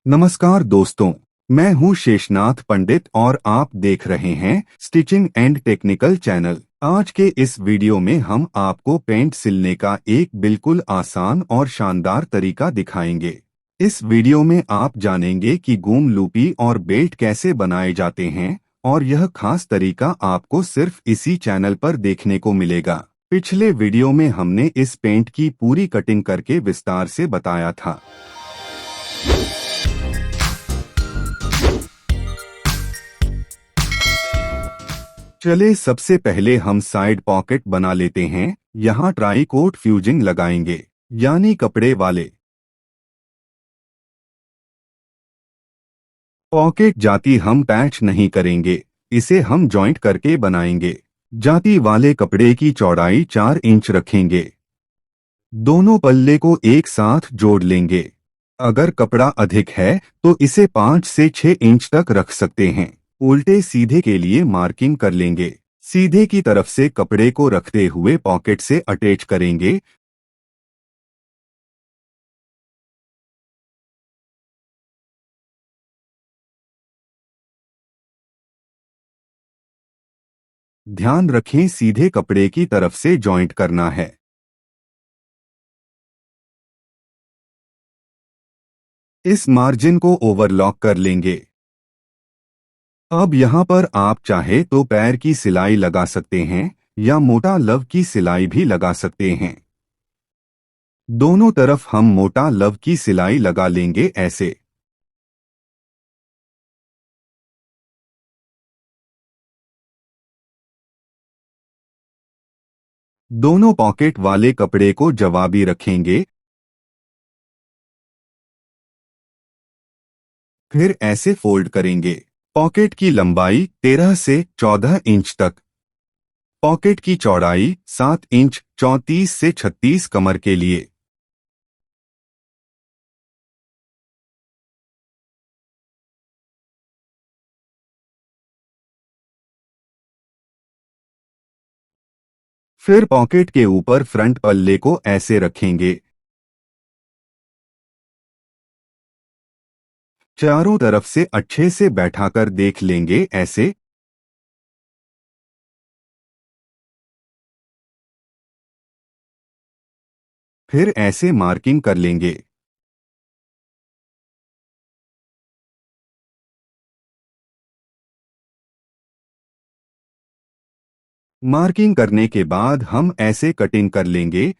नमस्कार दोस्तों, मैं हूं शेषनाथ पंडित और आप देख रहे हैं स्टिचिंग एंड टेक्निकल चैनल। आज के इस वीडियो में हम आपको पेंट सिलने का एक बिल्कुल आसान और शानदार तरीका दिखाएंगे। इस वीडियो में आप जानेंगे कि गूम लूपी और बेल्ट कैसे बनाए जाते हैं और यह खास तरीका आपको सिर्फ इसी चैनल पर देखने को मिलेगा। पिछले वीडियो में हमने इस पेंट की पूरी कटिंग करके विस्तार से बताया था। चले सबसे पहले हम साइड पॉकेट बना लेते हैं। यहाँ ट्राई कोट फ्यूजिंग लगाएंगे, यानी कपड़े वाले पॉकेट जाती हम पैच नहीं करेंगे, इसे हम जॉइंट करके बनाएंगे। जाती वाले कपड़े की चौड़ाई 4 इंच रखेंगे। दोनों पल्ले को एक साथ जोड़ लेंगे। अगर कपड़ा अधिक है तो इसे 5 से 6 इंच तक रख सकते हैं। उल्टे सीधे के लिए मार्किंग कर लेंगे। सीधे की तरफ से कपड़े को रखते हुए पॉकेट से अटैच करेंगे। ध्यान रखें, सीधे कपड़े की तरफ से जॉइंट करना है। इस मार्जिन को ओवरलॉक कर लेंगे। अब यहाँ पर आप चाहे तो पैर की सिलाई लगा सकते हैं या मोटा लव की सिलाई भी लगा सकते हैं। दोनों तरफ हम मोटा लव की सिलाई लगा लेंगे ऐसे। दोनों पॉकेट वाले कपड़े को जवाबी रखेंगे। फिर ऐसे फोल्ड करेंगे। पॉकेट की लंबाई 13 से 14 इंच तक। पॉकेट की चौड़ाई 7 इंच 34 से 36 कमर के लिए। फिर पॉकेट के ऊपर फ्रंट पल्ले को ऐसे रखेंगे। चारों तरफ से अच्छे से बैठाकर देख लेंगे ऐसे। फिर ऐसे मार्किंग कर लेंगे। मार्किंग करने के बाद हम ऐसे कटिंग कर लेंगे।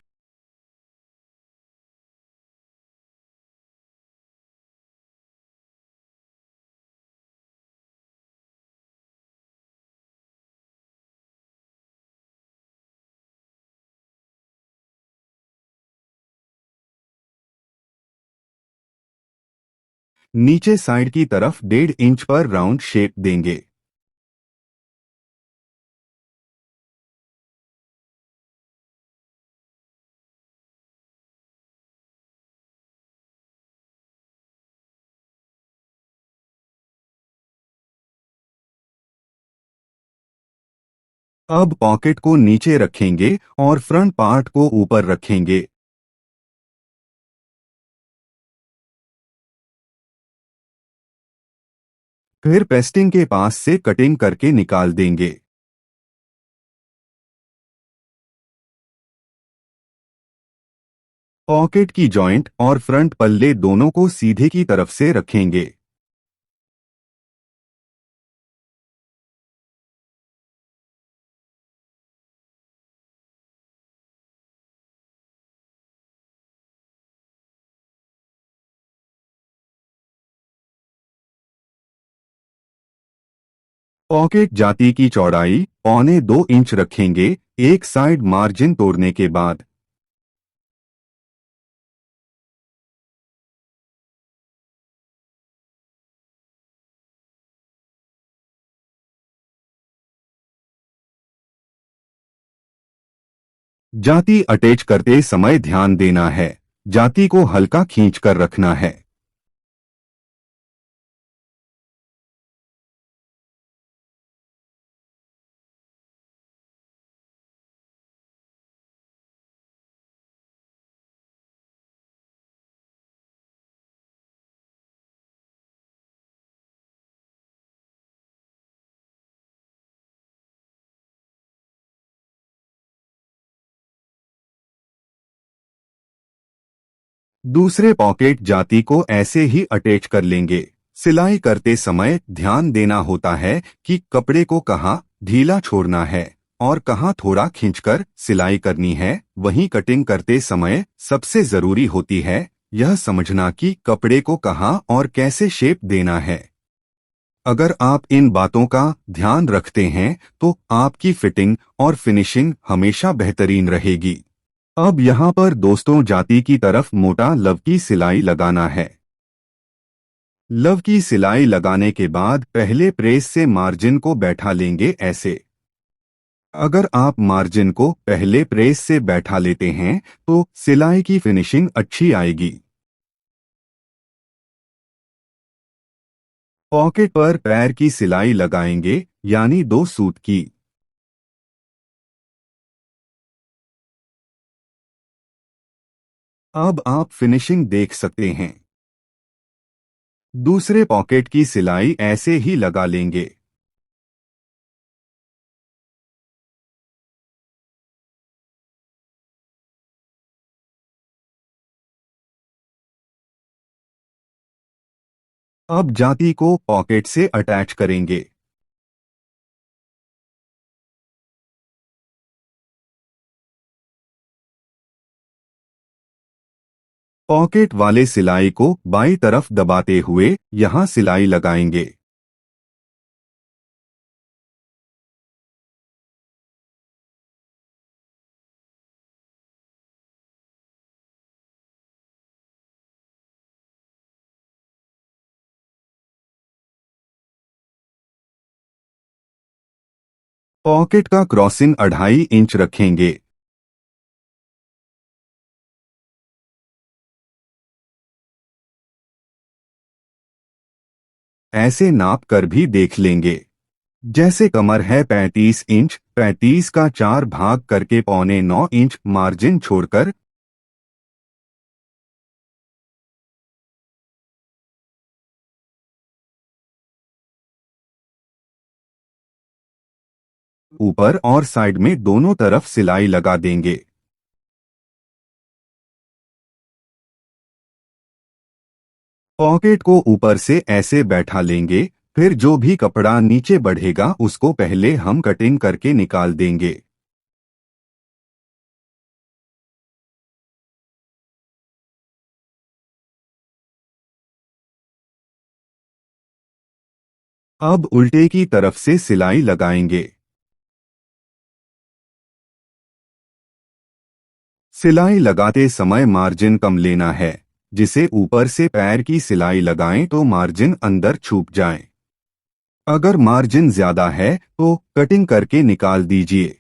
नीचे साइड की तरफ 1.5 इंच पर राउंड शेप देंगे। अब पॉकेट को नीचे रखेंगे और फ्रंट पार्ट को ऊपर रखेंगे। फिर पेस्टिंग के पास से कटिंग करके निकाल देंगे। पॉकेट की जॉइंट और फ्रंट पल्ले दोनों को सीधे की तरफ से रखेंगे। पॉकेट जाती की चौड़ाई 1.25 इंच रखेंगे, एक साइड मार्जिन तोड़ने के बाद। जाती अटैच करते समय ध्यान देना है, जाती को हल्का खींच कर रखना है। दूसरे पॉकेट जाती को ऐसे ही अटैच कर लेंगे। सिलाई करते समय ध्यान देना होता है कि कपड़े को कहाँ ढीला छोड़ना है और कहाँ थोड़ा खींचकर सिलाई करनी है। वहीं कटिंग करते समय सबसे जरूरी होती है यह समझना कि कपड़े को कहाँ और कैसे शेप देना है। अगर आप इन बातों का ध्यान रखते हैं तो आपकी फिटिंग और फिनिशिंग हमेशा बेहतरीन रहेगी। अब यहाँ पर दोस्तों जाती की तरफ मोटा लव की सिलाई लगाना है। लव की सिलाई लगाने के बाद पहले प्रेस से मार्जिन को बैठा लेंगे ऐसे। अगर आप मार्जिन को पहले प्रेस से बैठा लेते हैं तो सिलाई की फिनिशिंग अच्छी आएगी। पॉकेट पर पैर की सिलाई लगाएंगे यानी 2 सूत की। अब आप फिनिशिंग देख सकते हैं। दूसरे पॉकेट की सिलाई ऐसे ही लगा लेंगे। अब जाती को पॉकेट से अटैच करेंगे। पॉकेट वाले सिलाई को बाईं तरफ दबाते हुए यहां सिलाई लगाएंगे। पॉकेट का क्रॉसिंग 2.5 इंच रखेंगे। ऐसे नाप कर भी देख लेंगे। जैसे कमर है 35 इंच, 35 का 4 भाग करके 8.25 इंच मार्जिन छोड़कर ऊपर और साइड में दोनों तरफ सिलाई लगा देंगे। पॉकेट को ऊपर से ऐसे बैठा लेंगे। फिर जो भी कपड़ा नीचे बढ़ेगा उसको पहले हम कटिंग करके निकाल देंगे। अब उल्टे की तरफ से सिलाई लगाएंगे। सिलाई लगाते समय मार्जिन कम लेना है, जिसे ऊपर से पैर की सिलाई लगाएं तो मार्जिन अंदर छुप जाए। अगर मार्जिन ज्यादा है तो कटिंग करके निकाल दीजिए।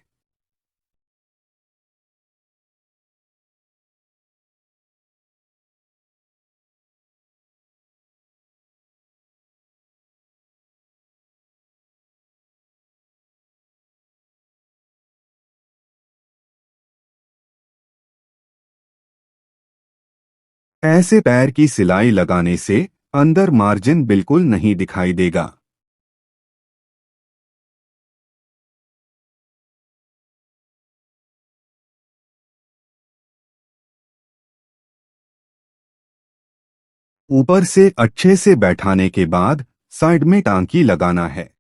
ऐसे पैर की सिलाई लगाने से अंदर मार्जिन बिल्कुल नहीं दिखाई देगा। ऊपर से अच्छे से बैठाने के बाद साइड में टांकी लगाना है।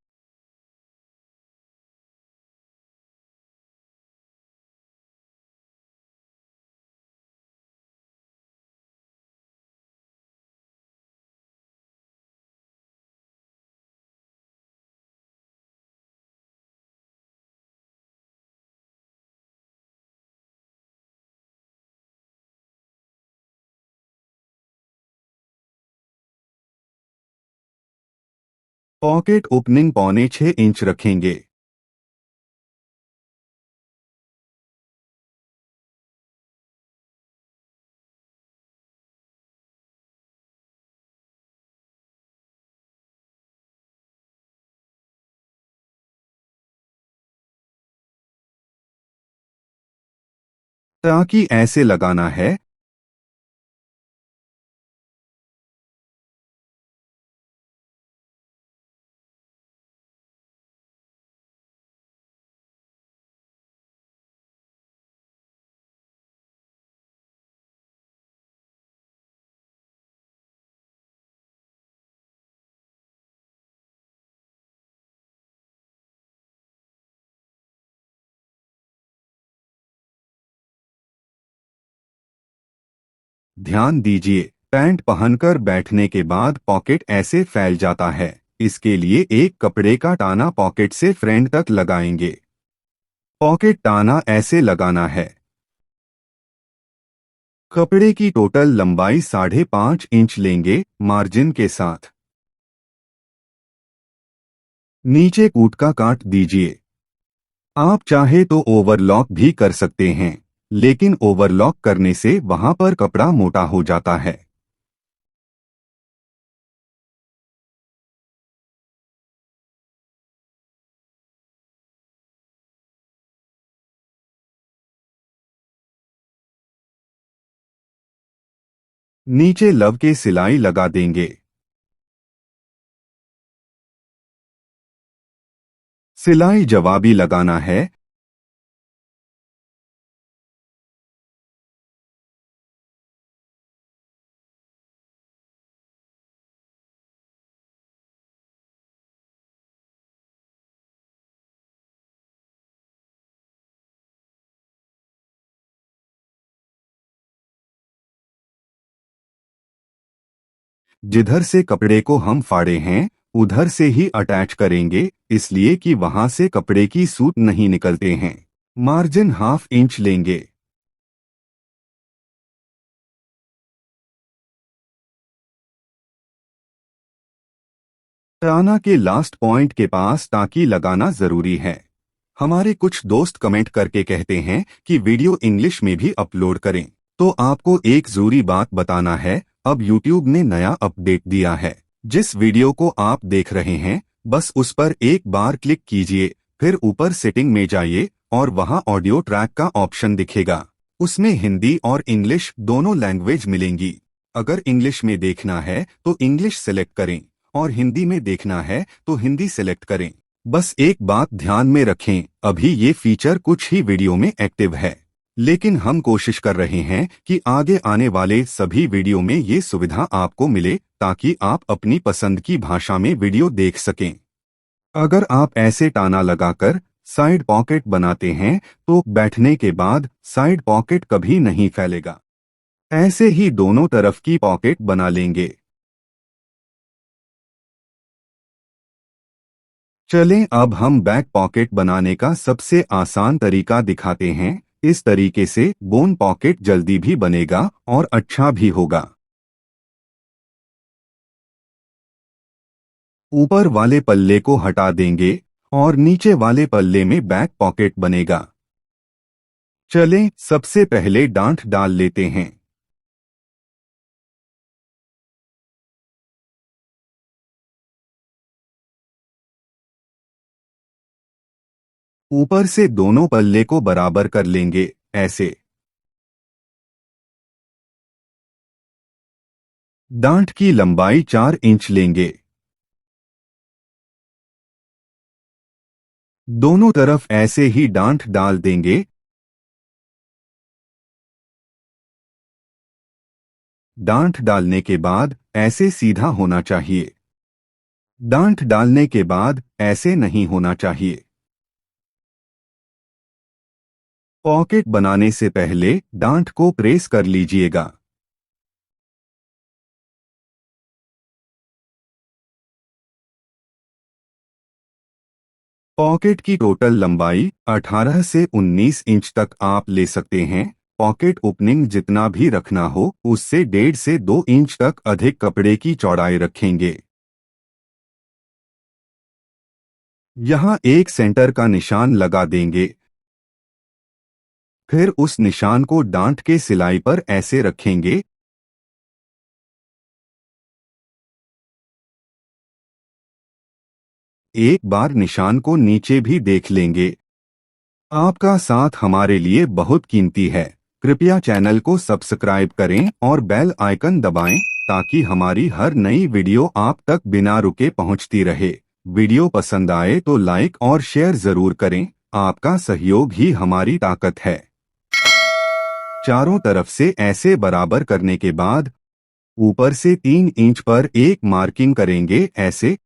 पॉकेट ओपनिंग 6.25 इंच रखेंगे। टांकी ऐसे लगाना है। ध्यान दीजिए, पैंट पहनकर बैठने के बाद पॉकेट ऐसे फैल जाता है। इसके लिए एक कपड़े का टाना पॉकेट से फ्रंट तक लगाएंगे। पॉकेट टाना ऐसे लगाना है। कपड़े की टोटल लंबाई 5.5 इंच लेंगे मार्जिन के साथ। नीचे कूट का काट दीजिए। आप चाहे तो ओवरलॉक भी कर सकते हैं, लेकिन ओवरलॉक करने से वहां पर कपड़ा मोटा हो जाता है। नीचे लव के सिलाई लगा देंगे। सिलाई जवाबी लगाना है। जिधर से कपड़े को हम फाड़े हैं उधर से ही अटैच करेंगे, इसलिए कि वहां से कपड़े की सूत नहीं निकलते हैं। मार्जिन 1/2 इंच लेंगे। टाना के लास्ट पॉइंट के पास टाकी लगाना जरूरी है। हमारे कुछ दोस्त कमेंट करके कहते हैं कि वीडियो इंग्लिश में भी अपलोड करें। तो आपको एक जरूरी बात बताना है, अब यूट्यूब ने नया अपडेट दिया है। जिस वीडियो को आप देख रहे हैं बस उस पर एक बार क्लिक कीजिए, फिर ऊपर सेटिंग में जाइए और वहां ऑडियो ट्रैक का ऑप्शन दिखेगा। उसमें हिंदी और इंग्लिश दोनों लैंग्वेज मिलेंगी। अगर इंग्लिश में देखना है तो इंग्लिश सेलेक्ट करें और हिंदी में देखना है तो हिंदी सेलेक्ट करें। बस एक बात ध्यान में रखें, अभी ये फीचर कुछ ही वीडियो में एक्टिव है, लेकिन हम कोशिश कर रहे हैं कि आगे आने वाले सभी वीडियो में ये सुविधा आपको मिले, ताकि आप अपनी पसंद की भाषा में वीडियो देख सकें। अगर आप ऐसे टाना लगाकर साइड पॉकेट बनाते हैं तो बैठने के बाद साइड पॉकेट कभी नहीं फैलेगा। ऐसे ही दोनों तरफ की पॉकेट बना लेंगे। चलें अब हम बैक पॉकेट बनाने का सबसे आसान तरीका दिखाते हैं। इस तरीके से बोन पॉकेट जल्दी भी बनेगा और अच्छा भी होगा। ऊपर वाले पल्ले को हटा देंगे और नीचे वाले पल्ले में बैक पॉकेट बनेगा। चलें सबसे पहले डांठ डाल लेते हैं। ऊपर से दोनों पल्ले को बराबर कर लेंगे ऐसे। डांठ की लंबाई 4 इंच लेंगे। दोनों तरफ ऐसे ही डांठ डाल देंगे। डांठ डालने के बाद ऐसे सीधा होना चाहिए। डांठ डालने के बाद ऐसे नहीं होना चाहिए। पॉकेट बनाने से पहले डांठ को प्रेस कर लीजिएगा। पॉकेट की टोटल लंबाई 18 से 19 इंच तक आप ले सकते हैं। पॉकेट ओपनिंग जितना भी रखना हो उससे 1.5 से 2 इंच तक अधिक कपड़े की चौड़ाई रखेंगे। यहाँ एक सेंटर का निशान लगा देंगे। फिर उस निशान को डांठ के सिलाई पर ऐसे रखेंगे। एक बार निशान को नीचे भी देख लेंगे। आपका साथ हमारे लिए बहुत कीमती है। कृपया चैनल को सब्सक्राइब करें और बेल आइकन दबाएं, ताकि हमारी हर नई वीडियो आप तक बिना रुके पहुंचती रहे। वीडियो पसंद आए तो लाइक और शेयर जरूर करें। आपका सहयोग ही हमारी ताकत है। चारों तरफ से ऐसे बराबर करने के बाद ऊपर से 3 इंच पर एक मार्किंग करेंगे ऐसे।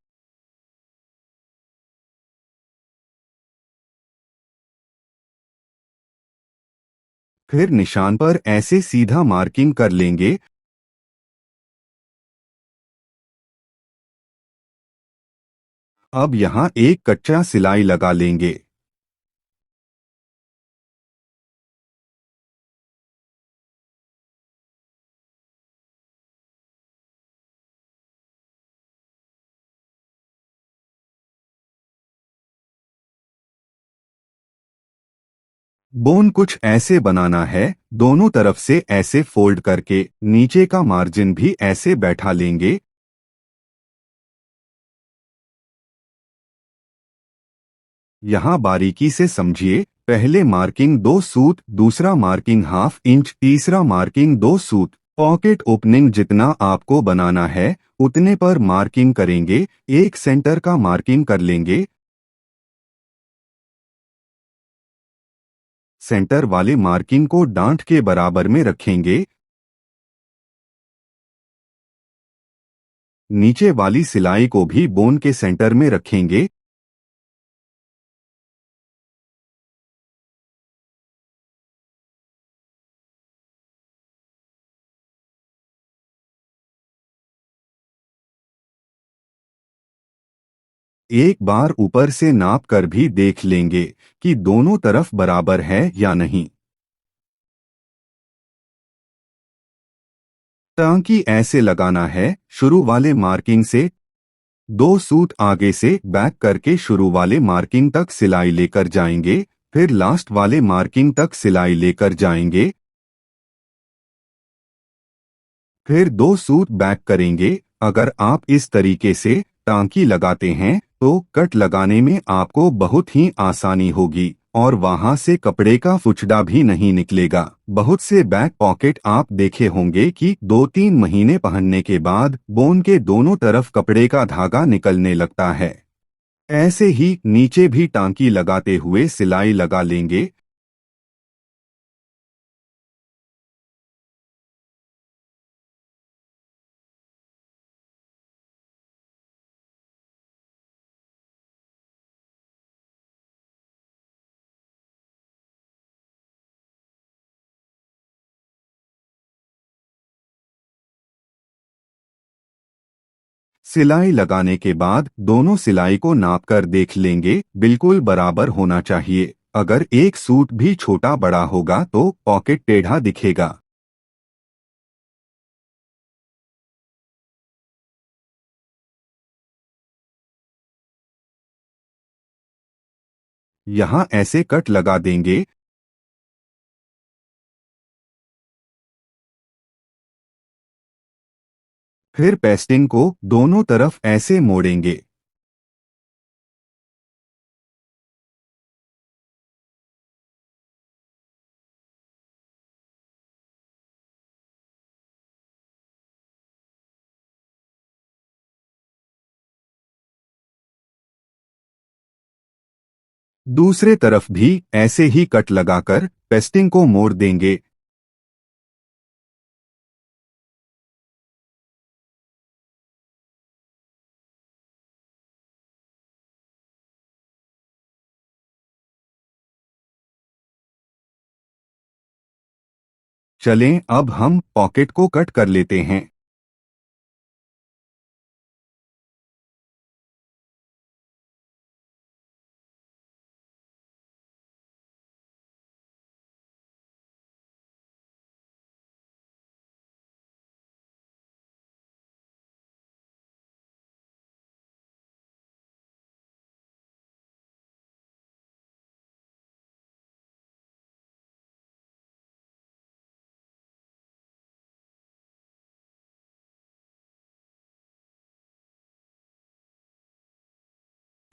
फिर निशान पर ऐसे सीधा मार्किंग कर लेंगे। अब यहाँ एक कच्चा सिलाई लगा लेंगे। बोन कुछ ऐसे बनाना है, दोनों तरफ से ऐसे फोल्ड करके नीचे का मार्जिन भी ऐसे बैठा लेंगे। यहाँ बारीकी से समझिए, पहले मार्किंग 2 सूत, दूसरा मार्किंग ½ इंच, तीसरा मार्किंग 2 सूत। पॉकेट ओपनिंग जितना आपको बनाना है उतने पर मार्किंग करेंगे। एक सेंटर का मार्किंग कर लेंगे। सेंटर वाले मार्किंग को डांट के बराबर में रखेंगे। नीचे वाली सिलाई को भी बोन के सेंटर में रखेंगे। एक बार ऊपर से नाप कर भी देख लेंगे कि दोनों तरफ बराबर है या नहीं। टांकी ऐसे लगाना है, शुरू वाले मार्किंग से 2 सूत आगे से बैक करके शुरू वाले मार्किंग तक सिलाई लेकर जाएंगे, फिर लास्ट वाले मार्किंग तक सिलाई लेकर जाएंगे, फिर 2 सूत बैक करेंगे। अगर आप इस तरीके से टांकी लगाते हैं तो कट लगाने में आपको बहुत ही आसानी होगी और वहां से कपड़े का फुचड़ा भी नहीं निकलेगा। बहुत से बैक पॉकेट आप देखे होंगे कि 2-3 महीने पहनने के बाद बोन के दोनों तरफ कपड़े का धागा निकलने लगता है। ऐसे ही नीचे भी टांकी लगाते हुए सिलाई लगा लेंगे। सिलाई लगाने के बाद दोनों सिलाई को नाप कर देख लेंगे, बिल्कुल बराबर होना चाहिए। अगर एक सूट भी छोटा बड़ा होगा तो पॉकेट टेढ़ा दिखेगा। यहाँ ऐसे कट लगा देंगे। फिर पेस्टिंग को दोनों तरफ ऐसे मोड़ेंगे। दूसरे तरफ भी ऐसे ही कट लगाकर पेस्टिंग को मोड़ देंगे। चलें अब हम पॉकेट को कट कर लेते हैं।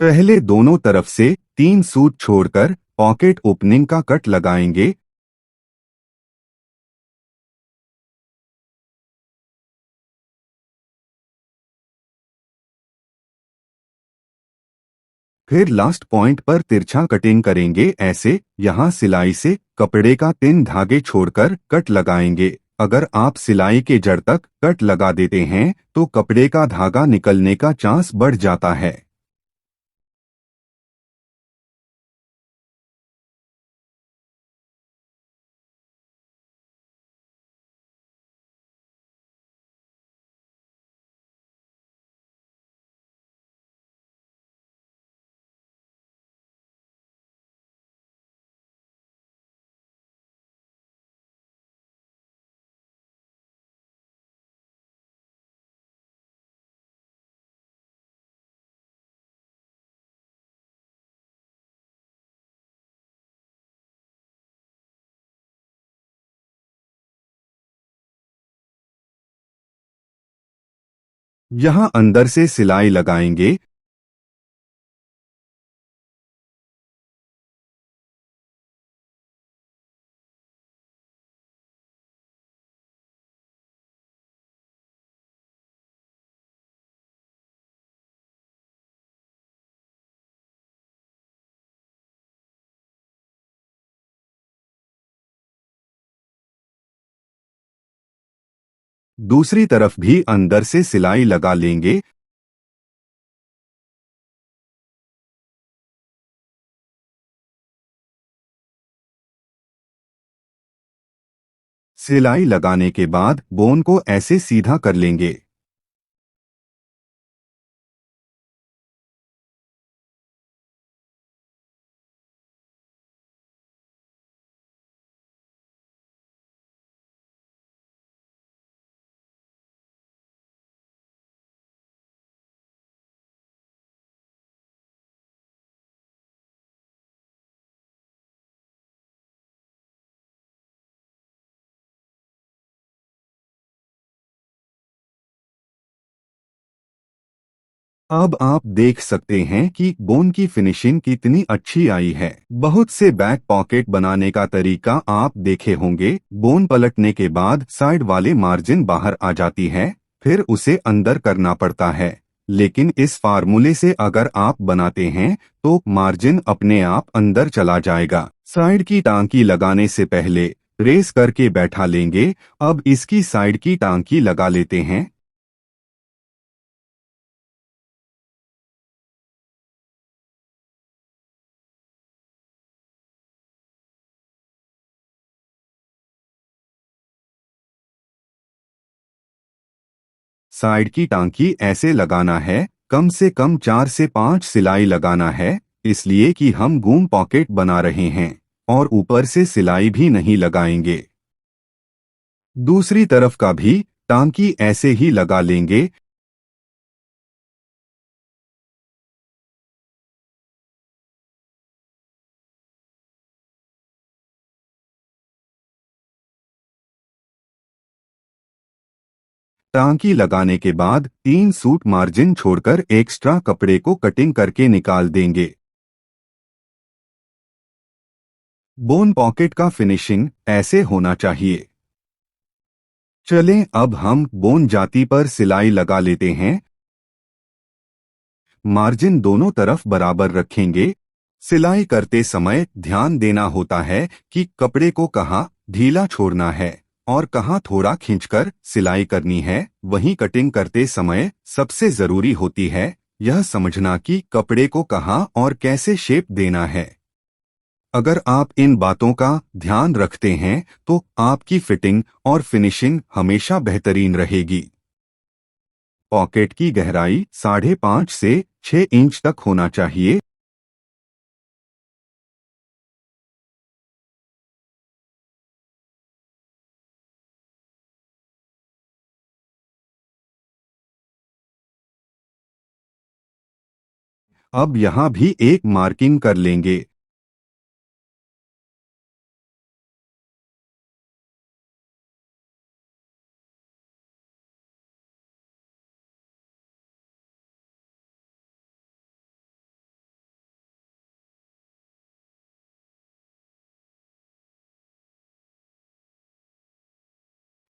पहले दोनों तरफ से 3 सूत छोड़कर पॉकेट ओपनिंग का कट लगाएंगे। फिर लास्ट पॉइंट पर तिरछा कटिंग करेंगे। ऐसे यहाँ सिलाई से कपड़े का 3 धागे छोड़कर कट लगाएंगे। अगर आप सिलाई के जड़ तक कट लगा देते हैं तो कपड़े का धागा निकलने का चांस बढ़ जाता है। यहाँ अंदर से सिलाई लगाएंगे। दूसरी तरफ भी अंदर से सिलाई लगा लेंगे। सिलाई लगाने के बाद बोन को ऐसे सीधा कर लेंगे। अब आप देख सकते हैं कि बोन की फिनिशिंग कितनी अच्छी आई है। बहुत से बैक पॉकेट बनाने का तरीका आप देखे होंगे। बोन पलटने के बाद साइड वाले मार्जिन बाहर आ जाती है, फिर उसे अंदर करना पड़ता है। लेकिन इस फार्मूले से अगर आप बनाते हैं तो मार्जिन अपने आप अंदर चला जाएगा। साइड की टांकी लगाने से पहले रेस करके बैठा लेंगे। अब इसकी साइड की टांकी लगा लेते हैं। साइड की टांकी ऐसे लगाना है, कम से कम 4 से 5 सिलाई लगाना है, इसलिए कि हम गूम पॉकेट बना रहे हैं और ऊपर से सिलाई भी नहीं लगाएंगे। दूसरी तरफ का भी टांकी ऐसे ही लगा लेंगे। टांकी लगाने के बाद 3 सूट मार्जिन छोड़कर एक्स्ट्रा कपड़े को कटिंग करके निकाल देंगे। बोन पॉकेट का फिनिशिंग ऐसे होना चाहिए। चलें अब हम बोन जाती पर सिलाई लगा लेते हैं। मार्जिन दोनों तरफ बराबर रखेंगे। सिलाई करते समय ध्यान देना होता है कि कपड़े को कहाँ ढीला छोड़ना है और कहाँ थोड़ा खींचकर सिलाई करनी है। वहीं कटिंग करते समय सबसे जरूरी होती है यह समझना कि कपड़े को कहाँ और कैसे शेप देना है। अगर आप इन बातों का ध्यान रखते हैं तो आपकी फिटिंग और फिनिशिंग हमेशा बेहतरीन रहेगी। पॉकेट की गहराई 5.5 से 6 इंच तक होना चाहिए। अब यहाँ भी एक मार्किंग कर लेंगे।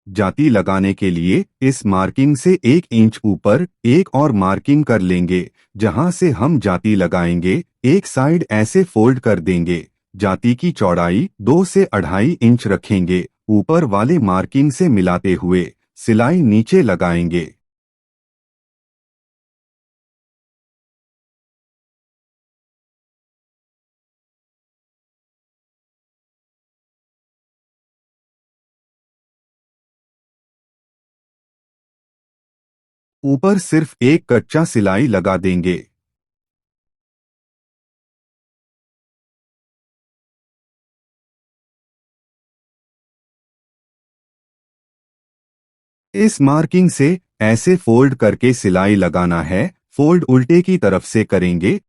जाती लगाने के लिए इस मार्किंग से 1 इंच ऊपर एक और मार्किंग कर लेंगे। जहां से हम जाती लगाएंगे एक साइड ऐसे फोल्ड कर देंगे। जाती की चौड़ाई 2 से 2.5 इंच रखेंगे। ऊपर वाले मार्किंग से मिलाते हुए सिलाई नीचे लगाएंगे। ऊपर सिर्फ एक कच्चा सिलाई लगा देंगे। इस मार्किंग से ऐसे फोल्ड करके सिलाई लगाना है। फोल्ड उल्टे की तरफ से करेंगे।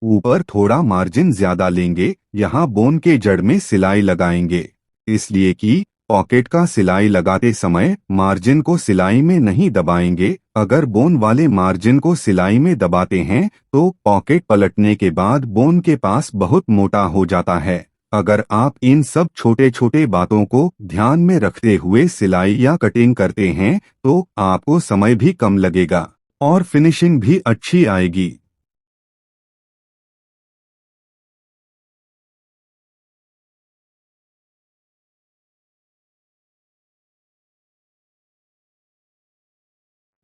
ऊपर थोड़ा मार्जिन ज्यादा लेंगे, यहाँ बोन के जड़ में सिलाई लगाएंगे, इसलिए कि पॉकेट का सिलाई लगाते समय मार्जिन को सिलाई में नहीं दबाएंगे। अगर बोन वाले मार्जिन को सिलाई में दबाते हैं तो पॉकेट पलटने के बाद बोन के पास बहुत मोटा हो जाता है। अगर आप इन सब छोटे छोटे बातों को ध्यान में रखते हुए सिलाई या कटिंग करते हैं तो आपको समय भी कम लगेगा और फिनिशिंग भी अच्छी आएगी।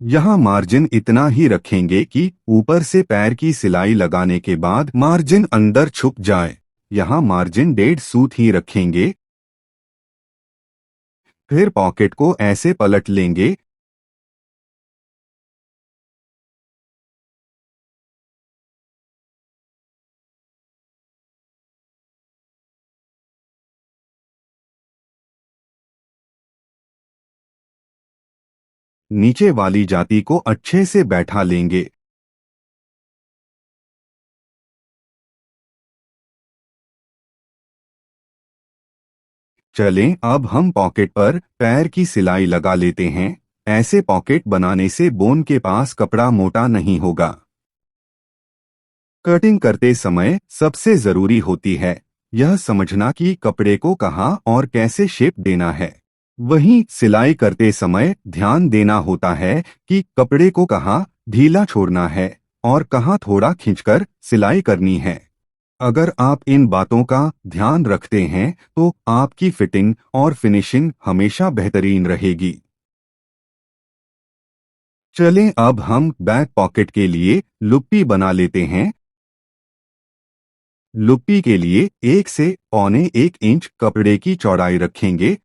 यहाँ मार्जिन इतना ही रखेंगे कि ऊपर से पैर की सिलाई लगाने के बाद मार्जिन अंदर छुप जाए। यहाँ मार्जिन 1.5 सूत ही रखेंगे। फिर पॉकेट को ऐसे पलट लेंगे। नीचे वाली जाती को अच्छे से बैठा लेंगे। चलें अब हम पॉकेट पर पैर की सिलाई लगा लेते हैं। ऐसे पॉकेट बनाने से बोन के पास कपड़ा मोटा नहीं होगा। कटिंग करते समय सबसे जरूरी होती है यह समझना कि कपड़े को कहाँ और कैसे शेप देना है। वहीं सिलाई करते समय ध्यान देना होता है कि कपड़े को कहाँ ढीला छोड़ना है और कहाँ थोड़ा खींचकर सिलाई करनी है। अगर आप इन बातों का ध्यान रखते हैं तो आपकी फिटिंग और फिनिशिंग हमेशा बेहतरीन रहेगी। चलें अब हम बैक पॉकेट के लिए लुप्पी बना लेते हैं। लुप्पी के लिए 1 से 1.25 इंच कपड़े की चौड़ाई रखेंगे।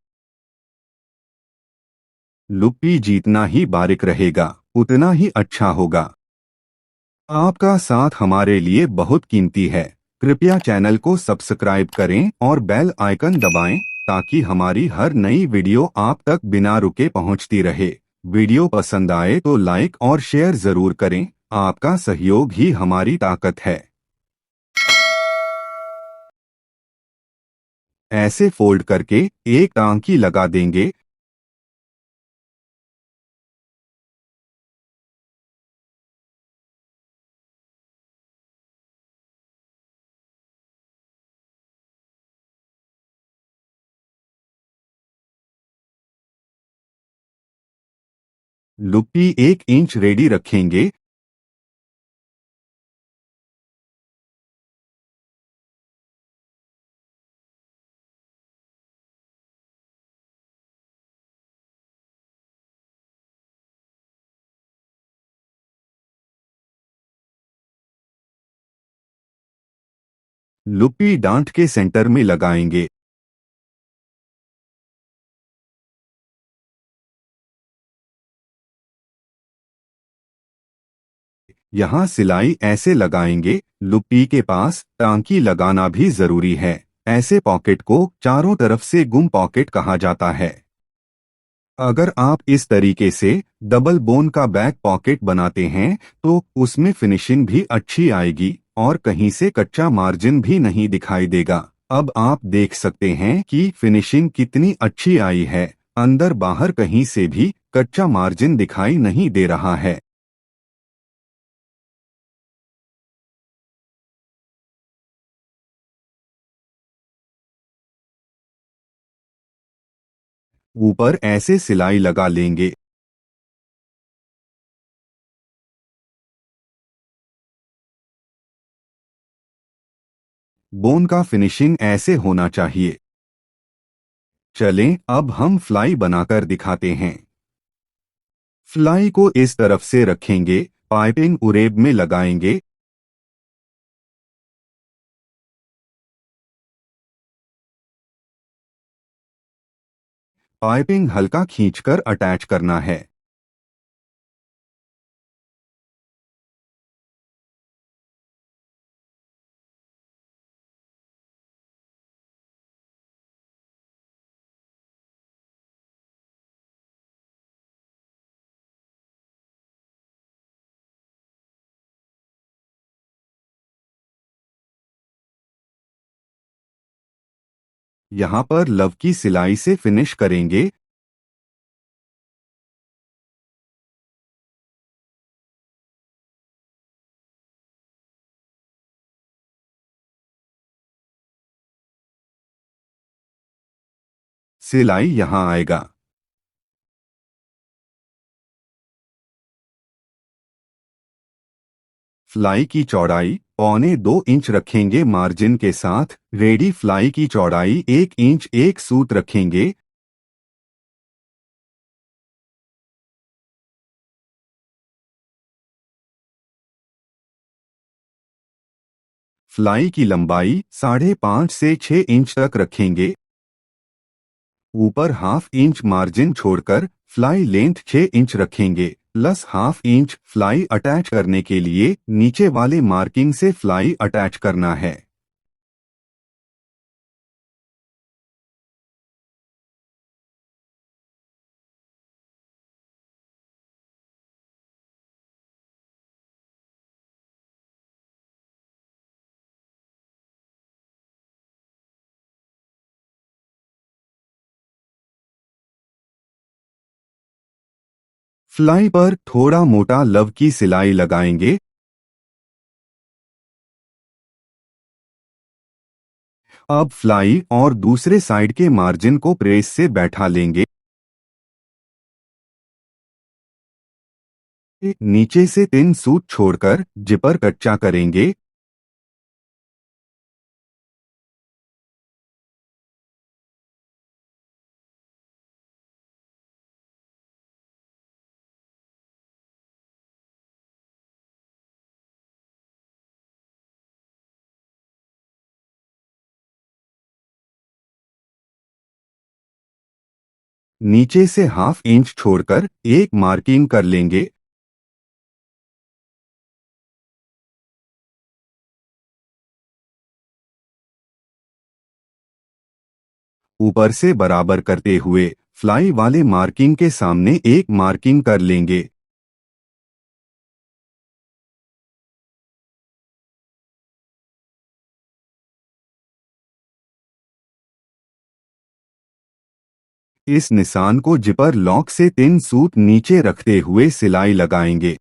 लुप्पी जितना ही बारीक रहेगा उतना ही अच्छा होगा। आपका साथ हमारे लिए बहुत कीमती है। कृपया चैनल को सब्सक्राइब करें और बेल आइकन दबाएं ताकि हमारी हर नई वीडियो आप तक बिना रुके पहुंचती रहे। वीडियो पसंद आए तो लाइक और शेयर जरूर करें। आपका सहयोग ही हमारी ताकत है। ऐसे फोल्ड करके एक टांकी लगा देंगे। लुप्पी 1 इंच रेडी रखेंगे। लुप्पी डांट के सेंटर में लगाएंगे। यहाँ सिलाई ऐसे लगाएंगे। लुप्पी के पास टांकी लगाना भी जरूरी है। ऐसे पॉकेट को चारों तरफ से गुम पॉकेट कहा जाता है। अगर आप इस तरीके से डबल बोन का बैक पॉकेट बनाते हैं तो उसमें फिनिशिंग भी अच्छी आएगी और कहीं से कच्चा मार्जिन भी नहीं दिखाई देगा। अब आप देख सकते हैं कि फिनिशिंग कितनी अच्छी आई है। अंदर बाहर कहीं से भी कच्चा मार्जिन दिखाई नहीं दे रहा है। ऊपर ऐसे सिलाई लगा लेंगे। बोन का फिनिशिंग ऐसे होना चाहिए। चलें अब हम फ्लाई बनाकर दिखाते हैं। फ्लाई को इस तरफ से रखेंगे। पाइपिंग उरेब में लगाएंगे। पाइपिंग हल्का खींचकर अटैच करना है। यहाँ पर लव की सिलाई से फिनिश करेंगे। सिलाई यहाँ आएगा। फ्लाई की चौड़ाई 1.25 इंच रखेंगे मार्जिन के साथ। रेडी फ्लाई की चौड़ाई 1 इंच एक सूत रखेंगे। फ्लाई की लंबाई 5.5 से 6 इंच तक रखेंगे। ऊपर हाफ इंच मार्जिन छोड़कर फ्लाई लेंथ 6 इंच रखेंगे। Plus half inch fly attach करने के लिए नीचे वाले मार्किंग से फ्लाई अटैच करना है। फ्लाई पर थोड़ा मोटा लव की सिलाई लगाएंगे। अब फ्लाई और दूसरे साइड के मार्जिन को प्रेस से बैठा लेंगे। नीचे से 3 सूत छोड़कर जिपर कच्चा करेंगे। नीचे से हाफ इंच छोड़कर एक मार्किंग कर लेंगे। ऊपर से बराबर करते हुए फ्लाई वाले मार्किंग के सामने एक मार्किंग कर लेंगे। इस निशान को जिपर लॉक से 3 सूत नीचे रखते हुए सिलाई लगाएंगे।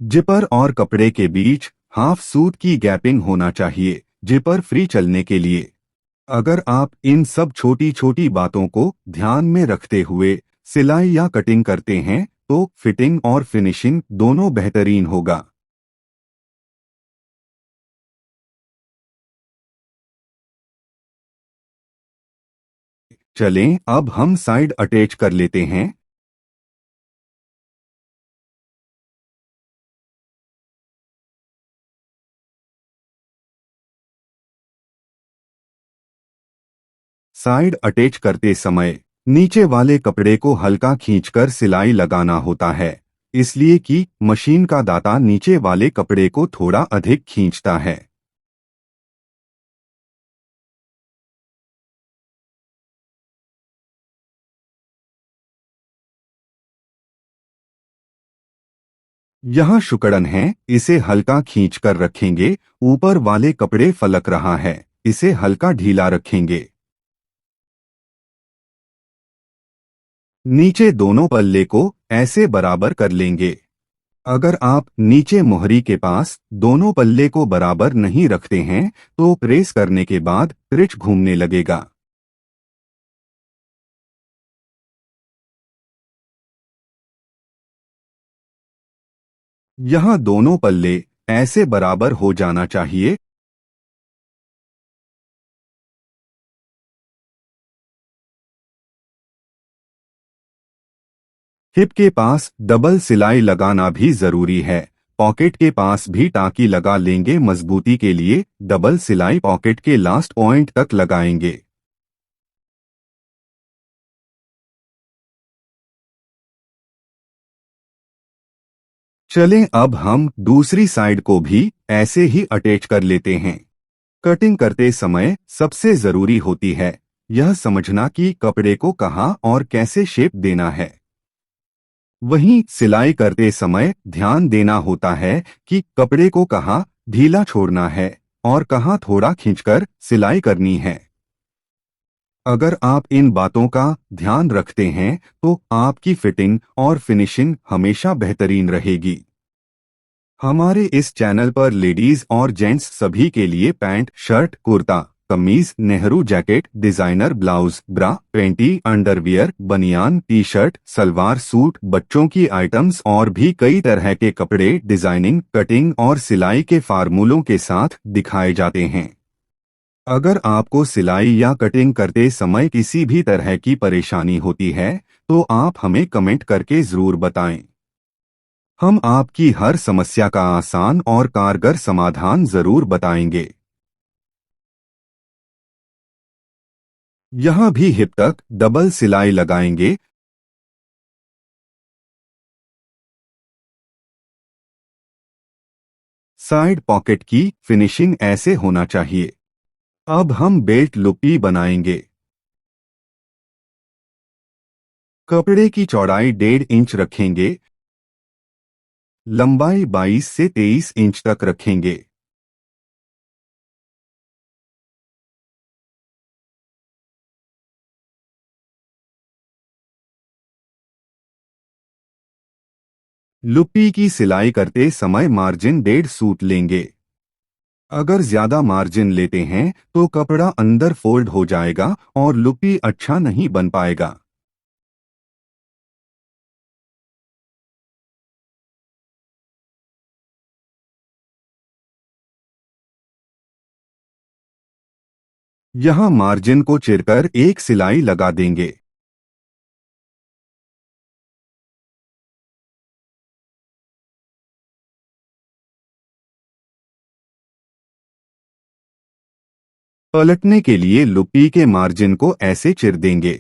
जिपर और कपड़े के बीच हाफ सूत की गैपिंग होना चाहिए जिपर फ्री चलने के लिए। अगर आप इन सब छोटी छोटी बातों को ध्यान में रखते हुए सिलाई या कटिंग करते हैं तो फिटिंग और फिनिशिंग दोनों बेहतरीन होगा। चलें अब हम साइड अटैच कर लेते हैं। साइड अटैच करते समय नीचे वाले कपड़े को हल्का खींचकर सिलाई लगाना होता है, इसलिए कि मशीन का दाता नीचे वाले कपड़े को थोड़ा अधिक खींचता है। यहाँ शुकड़न है, इसे हल्का खींचकर रखेंगे। ऊपर वाले कपड़े फलक रहा है, इसे हल्का ढीला रखेंगे। नीचे दोनों पल्ले को ऐसे बराबर कर लेंगे। अगर आप नीचे मोहरी के पास दोनों पल्ले को बराबर नहीं रखते हैं तो प्रेस करने के बाद क्रिच घूमने लगेगा। यहाँ दोनों पल्ले ऐसे बराबर हो जाना चाहिए। हिप के पास डबल सिलाई लगाना भी जरूरी है। पॉकेट के पास भी टाकी लगा लेंगे। मजबूती के लिए डबल सिलाई पॉकेट के लास्ट पॉइंट तक लगाएंगे। चलें अब हम दूसरी साइड को भी ऐसे ही अटैच कर लेते हैं। कटिंग करते समय सबसे जरूरी होती है यह समझना कि कपड़े को कहाँ और कैसे शेप देना है। वहीं सिलाई करते समय ध्यान देना होता है कि कपड़े को कहाँ ढीला छोड़ना है और कहाँ थोड़ा खींचकर सिलाई करनी है। अगर आप इन बातों का ध्यान रखते हैं तो आपकी फिटिंग और फिनिशिंग हमेशा बेहतरीन रहेगी। हमारे इस चैनल पर लेडीज और जेंट्स सभी के लिए पैंट, शर्ट, कुर्ता, कमीज, नेहरू जैकेट, डिजाइनर ब्लाउज, ब्रा, पेंटी, अंडरवियर, बनियान, टी शर्ट, सलवार सूट, बच्चों की आइटम्स और भी कई तरह के कपड़े डिजाइनिंग, कटिंग और सिलाई के फार्मूलों के साथ दिखाए जाते हैं। अगर आपको सिलाई या कटिंग करते समय किसी भी तरह की परेशानी होती है तो आप हमें कमेंट करके जरूर बताएं। हम आपकी हर समस्या का आसान और कारगर समाधान जरूर बताएंगे। यहाँ भी हिप तक डबल सिलाई लगाएंगे। साइड पॉकेट की फिनिशिंग ऐसे होना चाहिए। अब हम बेल्ट लुपी बनाएंगे। कपड़े की चौड़ाई 1.5 इंच रखेंगे, लंबाई 22 से 23 इंच तक रखेंगे। लुपी की सिलाई करते समय मार्जिन 1.5 सूट लेंगे। अगर ज्यादा मार्जिन लेते हैं तो कपड़ा अंदर फोल्ड हो जाएगा और लुपी अच्छा नहीं बन पाएगा। यहाँ मार्जिन को चिरकर एक सिलाई लगा देंगे। पलटने के लिए लुपी के मार्जिन को ऐसे चिर देंगे।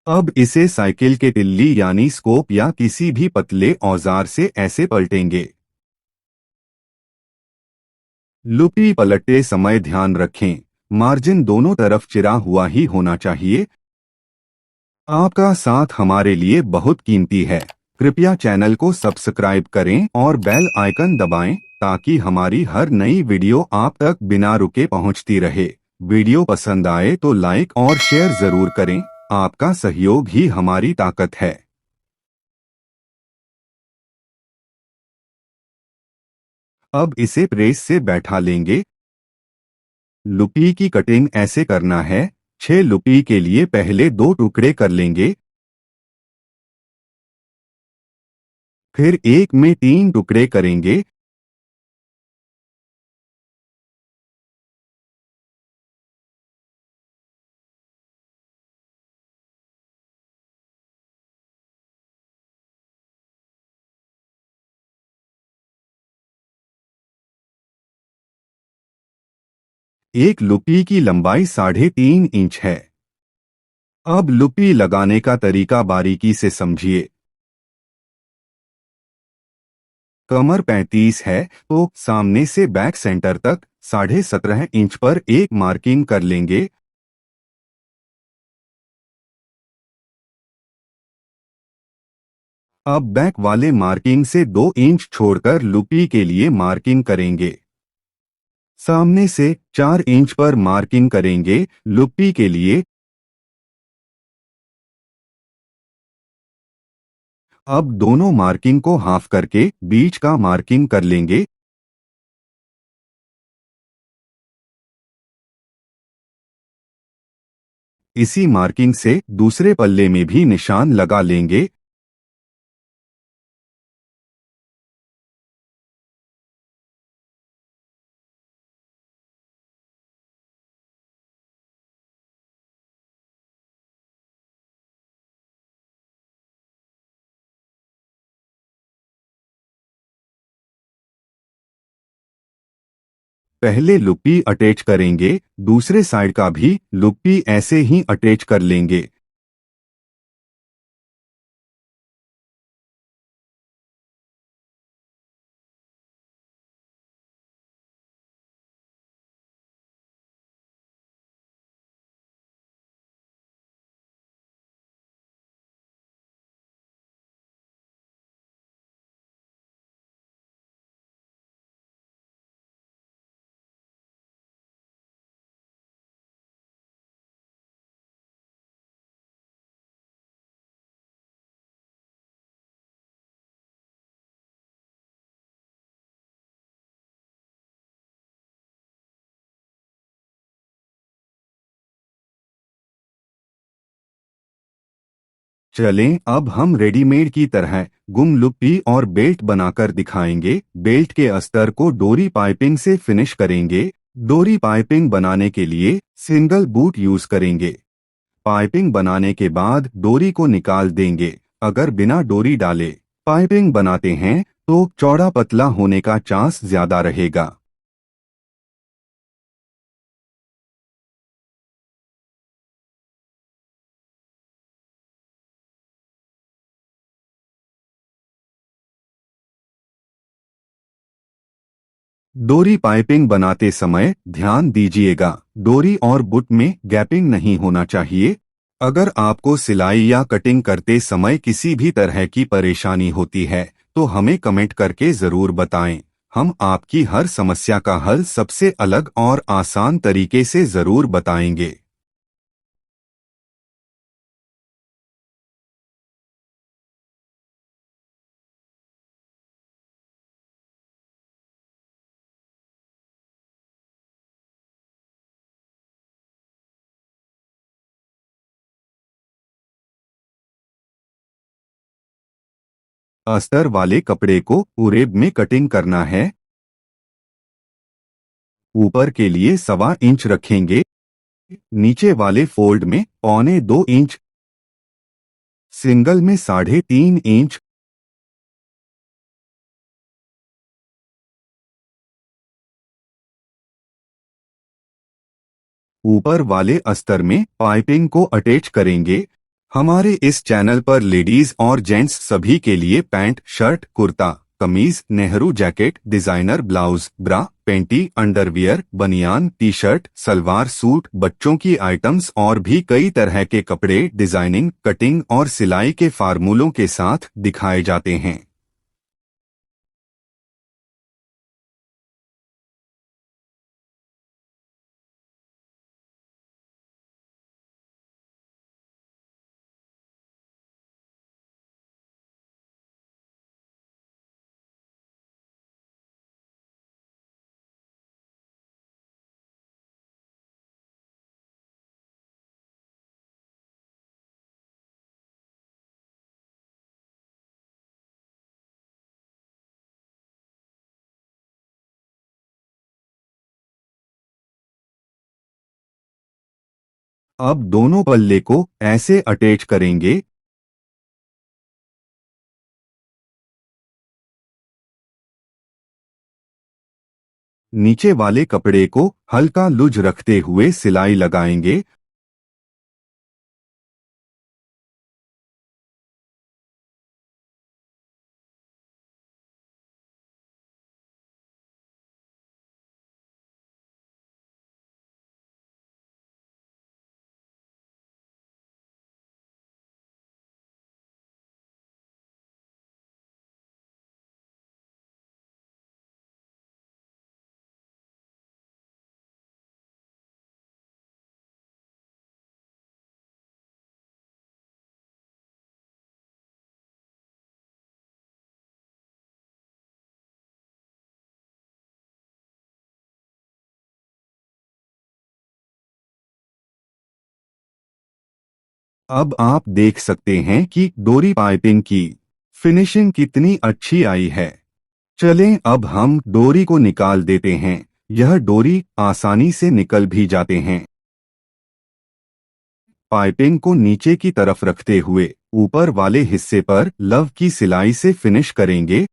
अब इसे साइकिल के तिल्ली यानी स्कोप या किसी भी पतले औजार से ऐसे पलटेंगे। लुपी पलटते समय ध्यान रखें, मार्जिन दोनों तरफ चिरा हुआ ही होना चाहिए। आपका साथ हमारे लिए बहुत कीमती है। कृपया चैनल को सब्सक्राइब करें और बेल आइकन दबाएं ताकि हमारी हर नई वीडियो आप तक बिना रुके पहुंचती रहे। वीडियो पसंद आए तो लाइक और शेयर जरूर करें, आपका सहयोग ही हमारी ताकत है। अब इसे प्रेस से बैठा लेंगे। लुपी की कटिंग ऐसे करना है। 6 लुपी के लिए पहले 2 टुकड़े कर लेंगे, फिर एक में 3 टुकड़े करेंगे। एक लुपी की लंबाई 3.5 इंच है। अब लुपी लगाने का तरीका बारीकी से समझिए। कमर 35 है तो सामने से बैक सेंटर तक 17.5 इंच पर एक मार्किंग कर लेंगे। अब बैक वाले मार्किंग से 2 इंच छोड़कर लुपी के लिए मार्किंग करेंगे। सामने से 4 इंच पर मार्किंग करेंगे लुपी के लिए। अब दोनों मार्किंग को हाफ करके बीच का मार्किंग कर लेंगे। इसी मार्किंग से दूसरे पल्ले में भी निशान लगा लेंगे। पहले लुपी अटैच करेंगे, दूसरे साइड का भी लुपी ऐसे ही अटैच कर लेंगे। चलें अब हम रेडीमेड की तरह गुमलुप्पी और बेल्ट बनाकर दिखाएंगे। बेल्ट के अस्तर को डोरी पाइपिंग से फिनिश करेंगे। डोरी पाइपिंग बनाने के लिए सिंगल बूट यूज करेंगे। पाइपिंग बनाने के बाद डोरी को निकाल देंगे। अगर बिना डोरी डाले पाइपिंग बनाते हैं तो चौड़ा पतला होने का चांस ज्यादा रहेगा। डोरी पाइपिंग बनाते समय ध्यान दीजिएगा, डोरी और बुट में गैपिंग नहीं होना चाहिए। अगर आपको सिलाई या कटिंग करते समय किसी भी तरह की परेशानी होती है तो हमें कमेंट करके ज़रूर बताएं। हम आपकी हर समस्या का हल सबसे अलग और आसान तरीके से ज़रूर बताएंगे। अस्तर वाले कपड़े को उरेब में कटिंग करना है। ऊपर के लिए 1.25 इंच रखेंगे। नीचे वाले फोल्ड में 1.25 इंच, सिंगल में 3.5 इंच। ऊपर वाले अस्तर में पाइपिंग को अटैच करेंगे। हमारे इस चैनल पर लेडीज और जेंट्स सभी के लिए पैंट, शर्ट, कुर्ता, कमीज, नेहरू जैकेट, डिजाइनर ब्लाउज, ब्रा, पेंटी, अंडरवियर, बनियान, टी शर्ट, सलवार सूट, बच्चों की आइटम्स और भी कई तरह के कपड़े डिजाइनिंग, कटिंग और सिलाई के फार्मूलों के साथ दिखाए जाते हैं। अब दोनों पल्ले को ऐसे अटैच करेंगे। नीचे वाले कपड़े को हल्का लूज रखते हुए सिलाई लगाएंगे। अब आप देख सकते हैं कि डोरी पाइपिंग की फिनिशिंग कितनी अच्छी आई है। चलें अब हम डोरी को निकाल देते हैं। यह डोरी आसानी से निकल भी जाते हैं। पाइपिंग को नीचे की तरफ रखते हुए ऊपर वाले हिस्से पर लव की सिलाई से फिनिश करेंगे।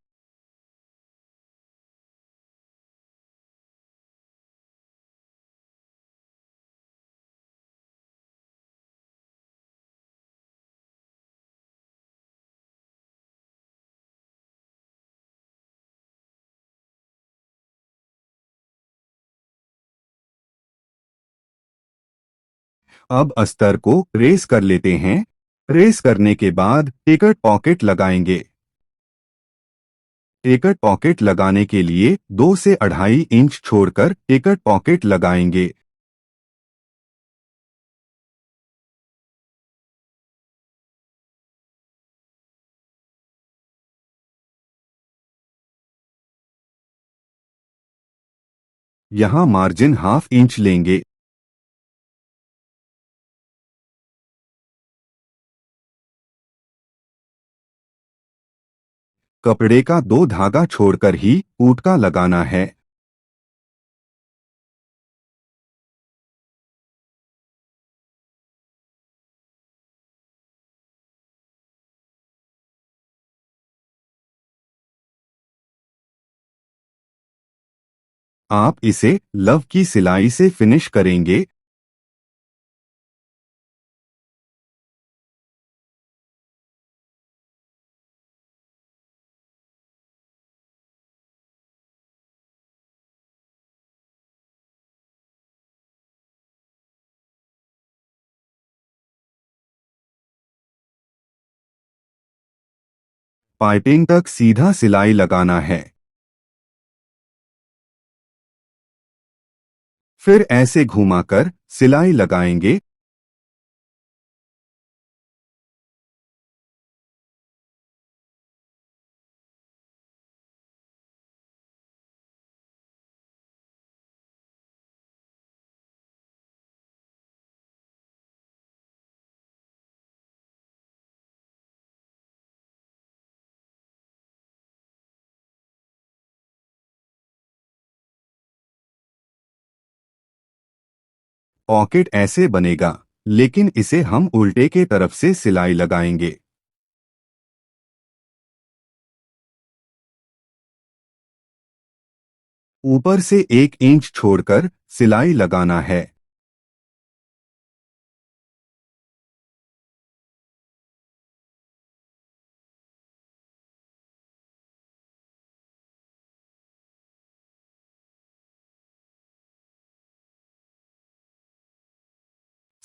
अब अस्तर को प्रेस कर लेते हैं। प्रेस करने के बाद टिकट पॉकेट लगाएंगे। टिकट पॉकेट लगाने के लिए 2 से 2.5 इंच छोड़कर टिकट पॉकेट लगाएंगे। यहाँ मार्जिन 1/2 इंच लेंगे। कपड़े का 2 धागा छोड़कर ही ऊँटका लगाना है। आप इसे लव की सिलाई से फिनिश करेंगे। पाइपिंग तक सीधा सिलाई लगाना है। फिर ऐसे घुमाकर सिलाई लगाएंगे। पॉकेट ऐसे बनेगा, लेकिन इसे हम उल्टे के तरफ से सिलाई लगाएंगे। ऊपर से 1 इंच छोड़कर सिलाई लगाना है।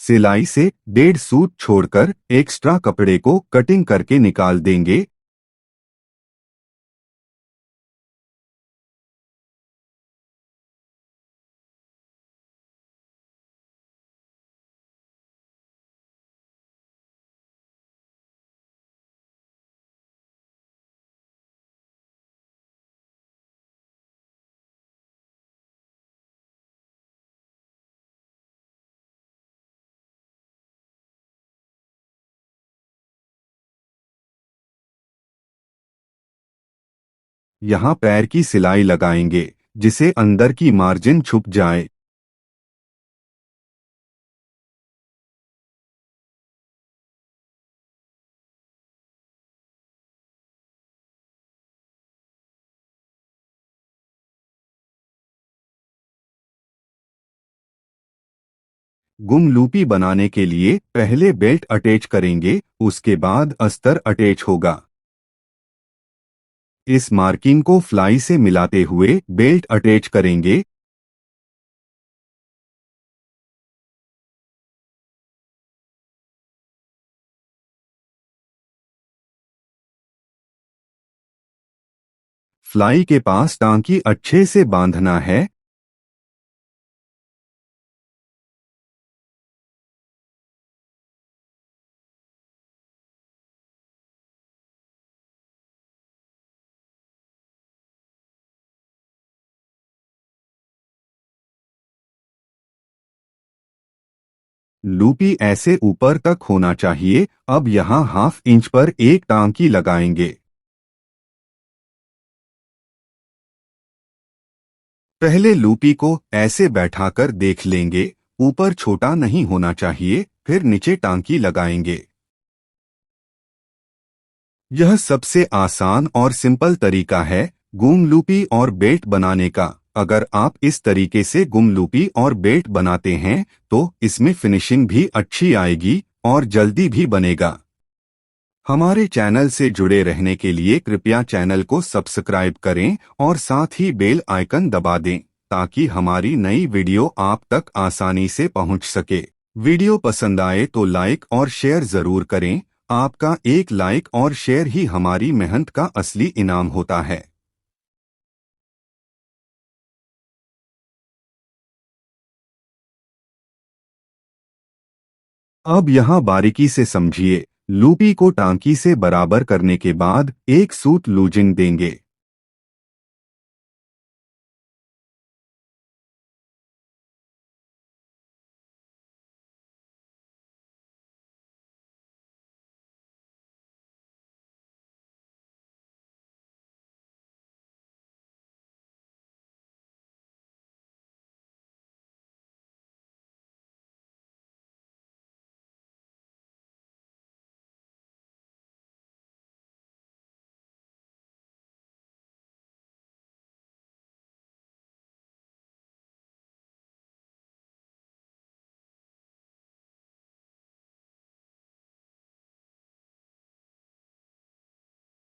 सिलाई से 1.5 सूत छोड़कर एक्स्ट्रा कपड़े को कटिंग करके निकाल देंगे। यहाँ पैर की सिलाई लगाएंगे, जिसे अंदर की मार्जिन छुप जाए। गुम लूपी बनाने के लिए पहले बेल्ट अटैच करेंगे, उसके बाद अस्तर अटैच होगा। इस मार्किंग को फ्लाई से मिलाते हुए बेल्ट अटैच करेंगे। फ्लाई के पास टांकी अच्छे से बांधना है। लूपी ऐसे ऊपर तक होना चाहिए। अब यहाँ 1/2 इंच पर एक टांकी लगाएंगे। पहले लूपी को ऐसे बैठाकर देख लेंगे, ऊपर छोटा नहीं होना चाहिए, फिर नीचे टांकी लगाएंगे। यह सबसे आसान और सिंपल तरीका है गुम लूपी और बेल्ट बनाने का। अगर आप इस तरीके से गुम लूपी और बेल्ट बनाते हैं तो इसमें फिनिशिंग भी अच्छी आएगी और जल्दी भी बनेगा। हमारे चैनल से जुड़े रहने के लिए कृपया चैनल को सब्सक्राइब करें और साथ ही बेल आइकन दबा दें, ताकि हमारी नई वीडियो आप तक आसानी से पहुंच सके। वीडियो पसंद आए तो लाइक और शेयर जरूर करें। आपका एक लाइक और शेयर ही हमारी मेहनत का असली इनाम होता है। अब यहाँ बारीकी से समझिए। लूपी को टांकी से बराबर करने के बाद एक सूत लूजिंग देंगे।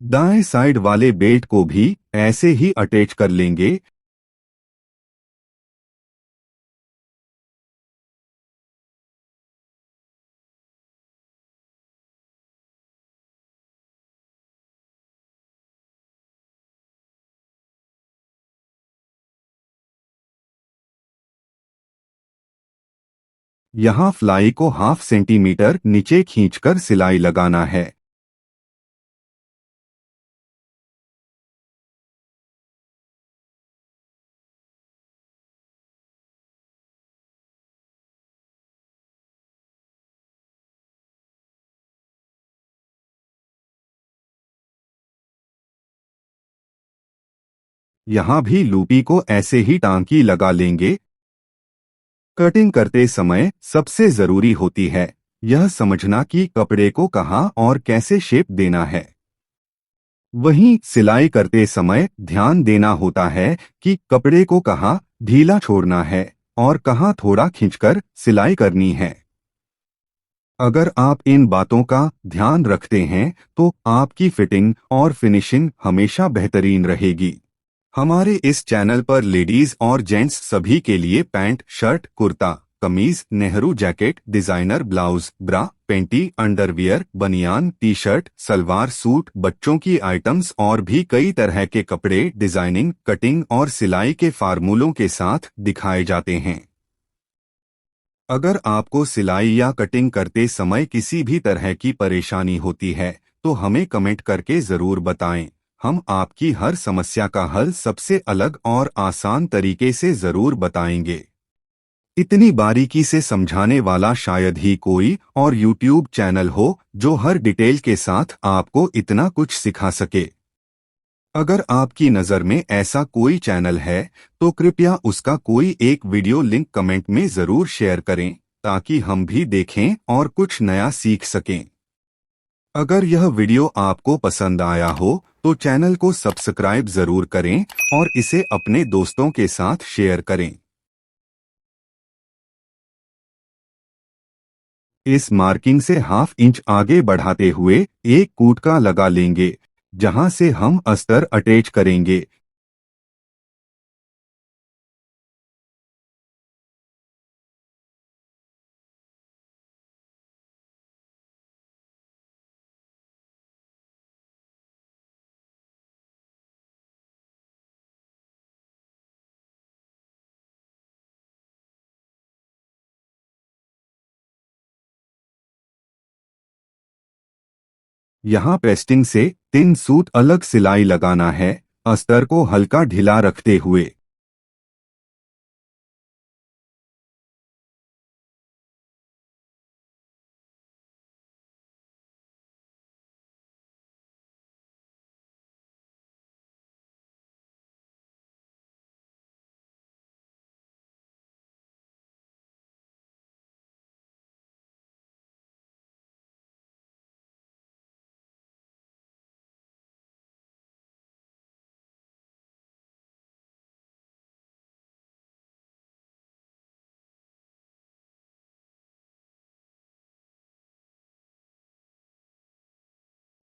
दाएं साइड वाले बेल्ट को भी ऐसे ही अटैच कर लेंगे। यहाँ फ्लाई को हाफ सेंटीमीटर नीचे खींचकर सिलाई लगाना है। यहाँ भी लूपी को ऐसे ही टांकी लगा लेंगे। कटिंग करते समय सबसे जरूरी होती है यह समझना कि कपड़े को कहाँ और कैसे शेप देना है। वहीं सिलाई करते समय ध्यान देना होता है कि कपड़े को कहाँ ढीला छोड़ना है और कहाँ थोड़ा खींचकर सिलाई करनी है। अगर आप इन बातों का ध्यान रखते हैं तो आपकी फिटिंग और फिनिशिंग हमेशा बेहतरीन रहेगी। हमारे इस चैनल पर लेडीज और जेंट्स सभी के लिए पैंट, शर्ट, कुर्ता, कमीज, नेहरू जैकेट, डिजाइनर ब्लाउज, ब्रा, पेंटी, अंडरवियर, बनियान, टी शर्ट, सलवार सूट, बच्चों की आइटम्स और भी कई तरह के कपड़े डिजाइनिंग, कटिंग और सिलाई के फार्मूलों के साथ दिखाए जाते हैं। अगर आपको सिलाई या कटिंग करते समय किसी भी तरह की परेशानी होती है तो हमें कमेंट करके जरूर बताएं। हम आपकी हर समस्या का हल सबसे अलग और आसान तरीके से जरूर बताएंगे। इतनी बारीकी से समझाने वाला शायद ही कोई और YouTube चैनल हो जो हर डिटेल के साथ आपको इतना कुछ सिखा सके। अगर आपकी नज़र में ऐसा कोई चैनल है तो कृपया उसका कोई एक वीडियो लिंक कमेंट में ज़रूर शेयर करें ताकि हम भी देखें और कुछ नया सीख सकें। अगर यह वीडियो आपको पसंद आया हो तो चैनल को सब्सक्राइब ज़रूर करें और इसे अपने दोस्तों के साथ शेयर करें। इस मार्किंग से हाफ इंच आगे बढ़ाते हुए एक कूटका लगा लेंगे जहां से हम अस्तर अटैच करेंगे। यहाँ पेस्टिंग से 3 सूत अलग सिलाई लगाना है, अस्तर को हल्का ढीला रखते हुए।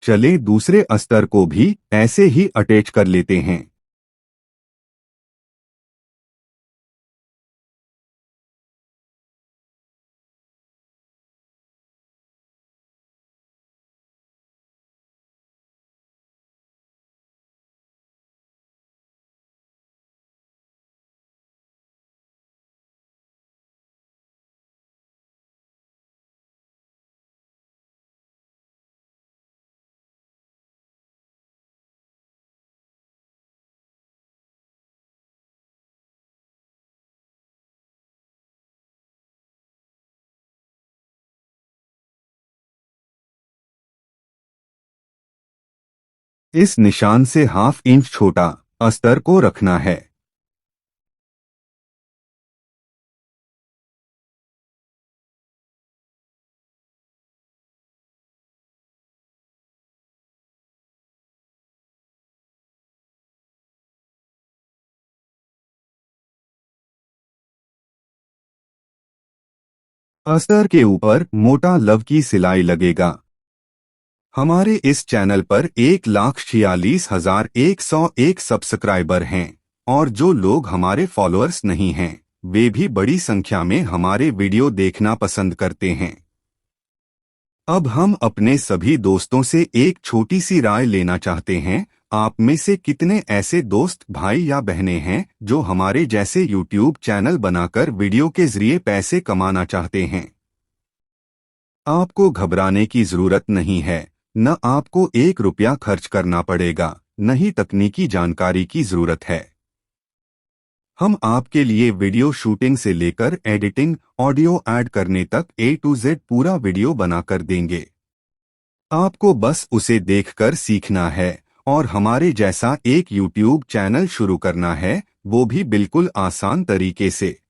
चले दूसरे अस्तर को भी ऐसे ही अटैच कर लेते हैं। इस निशान से हाफ इंच छोटा अस्तर को रखना है। अस्तर के ऊपर मोटा लव की सिलाई लगेगा। हमारे इस चैनल पर 1,46,101 सब्सक्राइबर हैं और जो लोग हमारे फॉलोअर्स नहीं हैं वे भी बड़ी संख्या में हमारे वीडियो देखना पसंद करते हैं। अब हम अपने सभी दोस्तों से एक छोटी सी राय लेना चाहते हैं। आप में से कितने ऐसे दोस्त भाई या बहनें हैं जो हमारे जैसे YouTube चैनल बनाकर वीडियो के जरिए पैसे कमाना चाहते हैं? आपको घबराने की जरूरत नहीं है। न आपको 1 रुपया खर्च करना पड़ेगा, न ही तकनीकी जानकारी की जरूरत है। हम आपके लिए वीडियो शूटिंग से लेकर एडिटिंग, ऑडियो ऐड करने तक A to Z पूरा वीडियो बनाकर देंगे। आपको बस उसे देखकर सीखना है और हमारे जैसा एक YouTube चैनल शुरू करना है, वो भी बिल्कुल आसान तरीके से।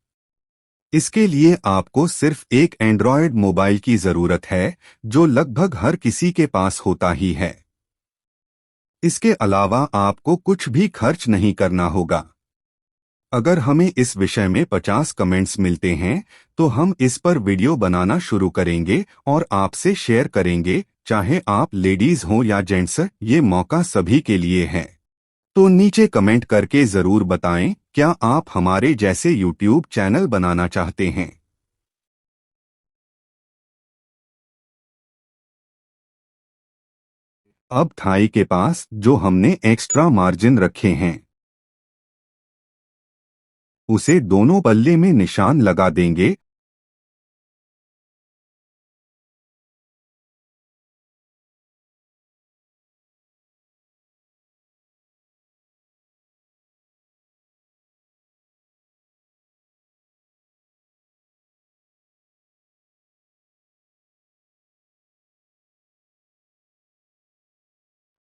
इसके लिए आपको सिर्फ एक एंड्रॉयड मोबाइल की जरूरत है, जो लगभग हर किसी के पास होता ही है। इसके अलावा आपको कुछ भी खर्च नहीं करना होगा। अगर हमें इस विषय में 50 कमेंट्स मिलते हैं तो हम इस पर वीडियो बनाना शुरू करेंगे और आपसे शेयर करेंगे। चाहे आप लेडीज हो या जेंट्स, ये मौका सभी के लिए है। तो नीचे कमेंट करके जरूर बताएं, क्या आप हमारे जैसे YouTube चैनल बनाना चाहते हैं? अब थाई के पास जो हमने एक्स्ट्रा मार्जिन रखे हैं उसे दोनों पल्ले में निशान लगा देंगे।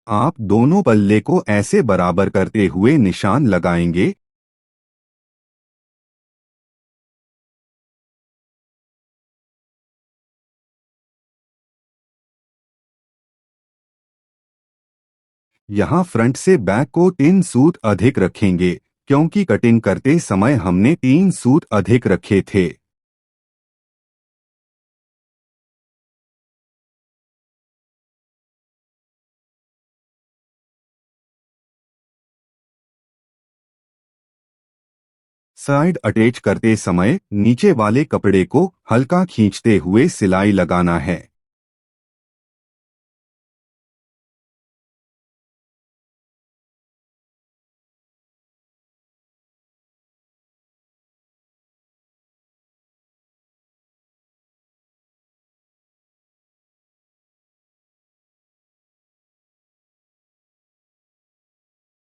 आप दोनों पल्ले को ऐसे बराबर करते हुए निशान लगाएंगे। यहाँ फ्रंट से बैक को 3 सूत अधिक रखेंगे, क्योंकि कटिंग करते समय हमने 3 सूत अधिक रखे थे। साइड अटैच करते समय नीचे वाले कपड़े को हल्का खींचते हुए सिलाई लगाना है।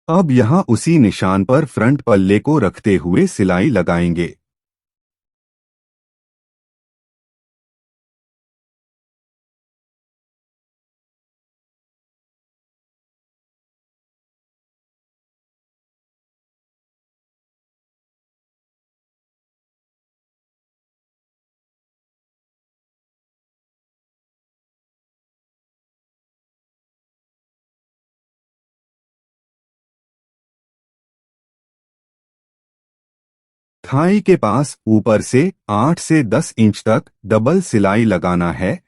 अब यहाँ उसी निशान पर फ्रंट पल्ले को रखते हुए सिलाई लगाएंगे। थाई के पास ऊपर से 8 से 10 इंच तक डबल सिलाई लगाना है।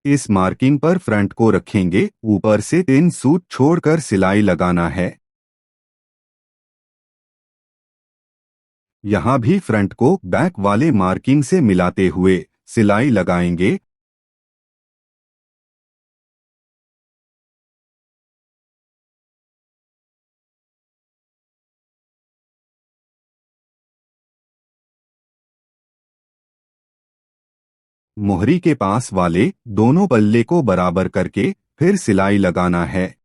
इस मार्किंग पर फ्रंट को रखेंगे। ऊपर से 3 सूत छोड़कर सिलाई लगाना है। यहाँ भी फ्रंट को बैक वाले मार्किंग से मिलाते हुए सिलाई लगाएंगे। मोहरी के पास वाले दोनों पल्ले को बराबर करके फिर सिलाई लगाना है।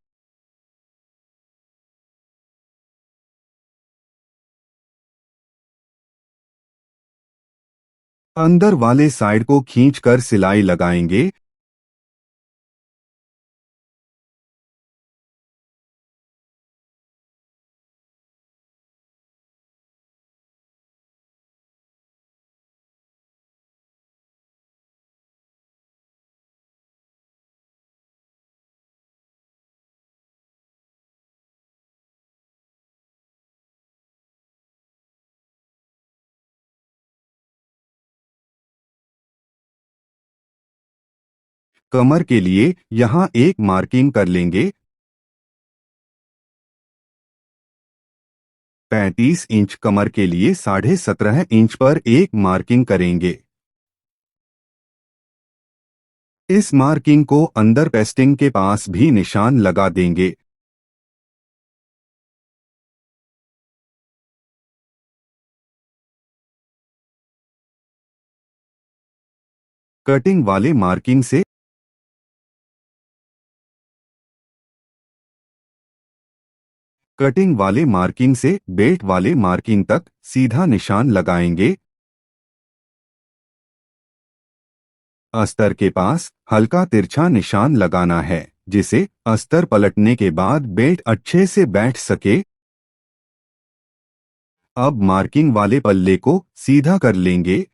अंदर वाले साइड को खींचकर सिलाई लगाएंगे। कमर के लिए यहाँ एक मार्किंग कर लेंगे। 35 इंच कमर के लिए 17.5 इंच पर एक मार्किंग करेंगे। इस मार्किंग को अंदर पेस्टिंग के पास भी निशान लगा देंगे। कटिंग वाले मार्किंग से बेल्ट वाले मार्किंग तक सीधा निशान लगाएंगे। अस्तर के पास हल्का तिरछा निशान लगाना है, जिसे अस्तर पलटने के बाद बेल्ट अच्छे से बैठ सके। अब मार्किंग वाले पल्ले को सीधा कर लेंगे।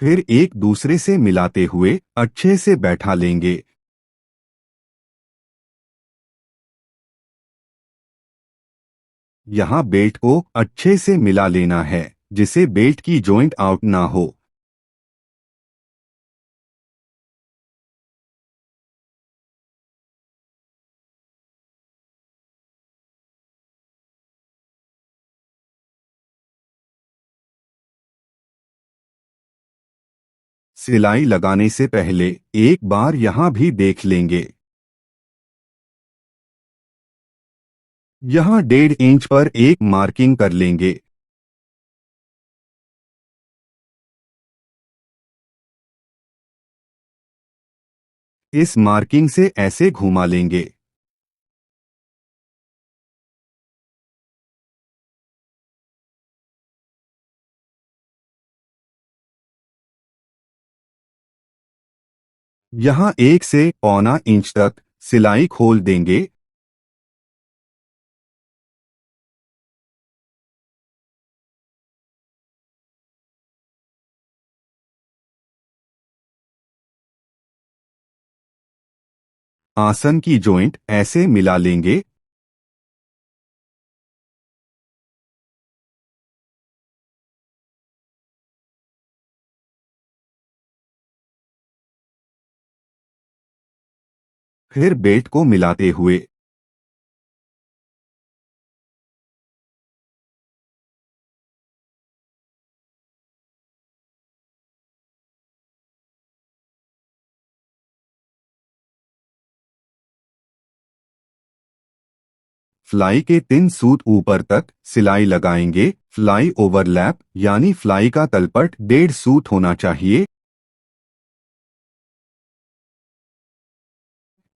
फिर एक दूसरे से मिलाते हुए अच्छे से बैठा लेंगे। यहाँ बेल्ट को अच्छे से मिला लेना है, जिसे बेल्ट की जॉइंट आउट ना हो। सिलाई लगाने से पहले एक बार यहाँ भी देख लेंगे। यहाँ 1.5 इंच पर एक मार्किंग कर लेंगे। इस मार्किंग से ऐसे घुमा लेंगे। यहाँ 1 से 1.25 इंच तक सिलाई खोल देंगे। आसन की जॉइंट ऐसे मिला लेंगे। फिर बेल्ट को मिलाते हुए फ्लाई के 3 सूत ऊपर तक सिलाई लगाएंगे। फ्लाई ओवरलैप यानी फ्लाई का तलपट 1.5 सूत होना चाहिए।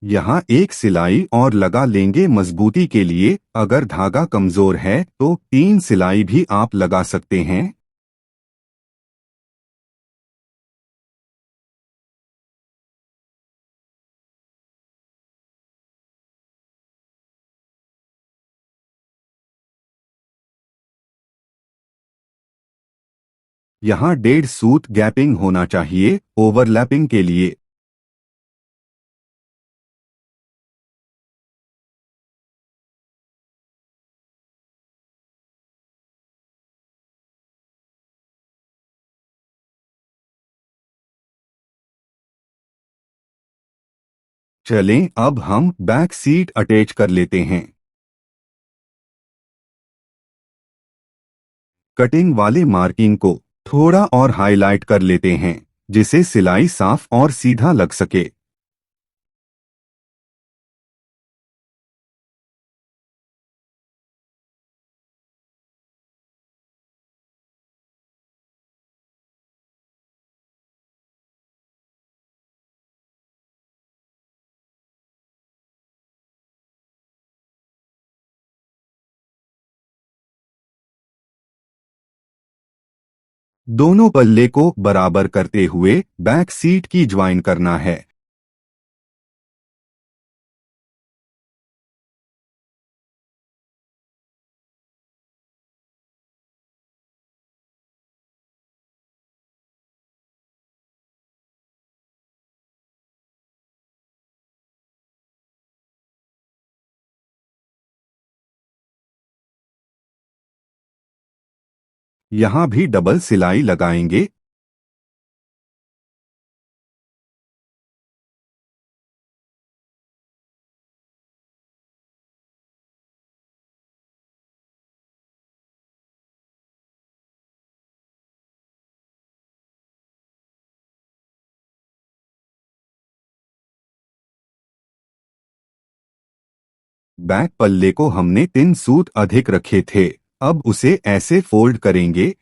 यहाँ एक सिलाई और लगा लेंगे मजबूती के लिए। अगर धागा कमजोर है तो 3 सिलाई भी आप लगा सकते हैं। यहाँ 1.5 सूत गैपिंग होना चाहिए ओवरलैपिंग के लिए। चलें अब हम बैक सीट अटैच कर लेते हैं। कटिंग वाले मार्किंग को थोड़ा और हाईलाइट कर लेते हैं, जिसे सिलाई साफ और सीधा लग सके। दोनों पल्ले को बराबर करते हुए बैक सीट की ज्वाइन करना है। यहाँ भी डबल सिलाई लगाएंगे। बैक पल्ले को हमने 3 सूत अधिक रखे थे, अब उसे ऐसे फोल्ड करेंगे।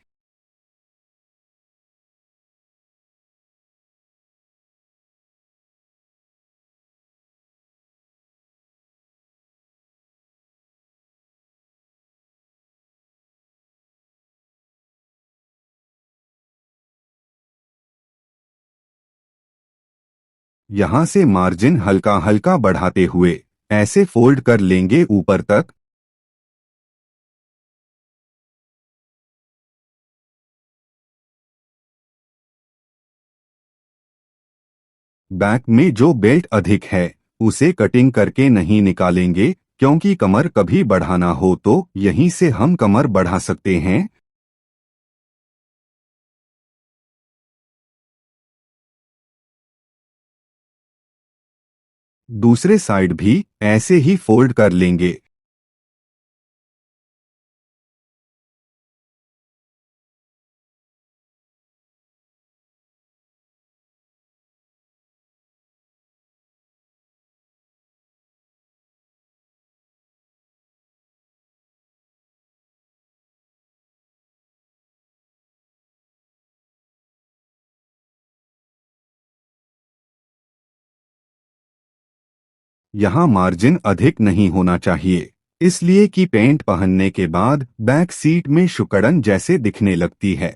यहाँ से मार्जिन हल्का हल्का बढ़ाते हुए ऐसे फोल्ड कर लेंगे ऊपर तक। बैक में जो बेल्ट अधिक है उसे कटिंग करके नहीं निकालेंगे, क्योंकि कमर कभी बढ़ाना हो तो यहीं से हम कमर बढ़ा सकते हैं। दूसरे साइड भी ऐसे ही फोल्ड कर लेंगे। यहाँ मार्जिन अधिक नहीं होना चाहिए, इसलिए कि पैंट पहनने के बाद बैक सीट में शुकड़न जैसे दिखने लगती है।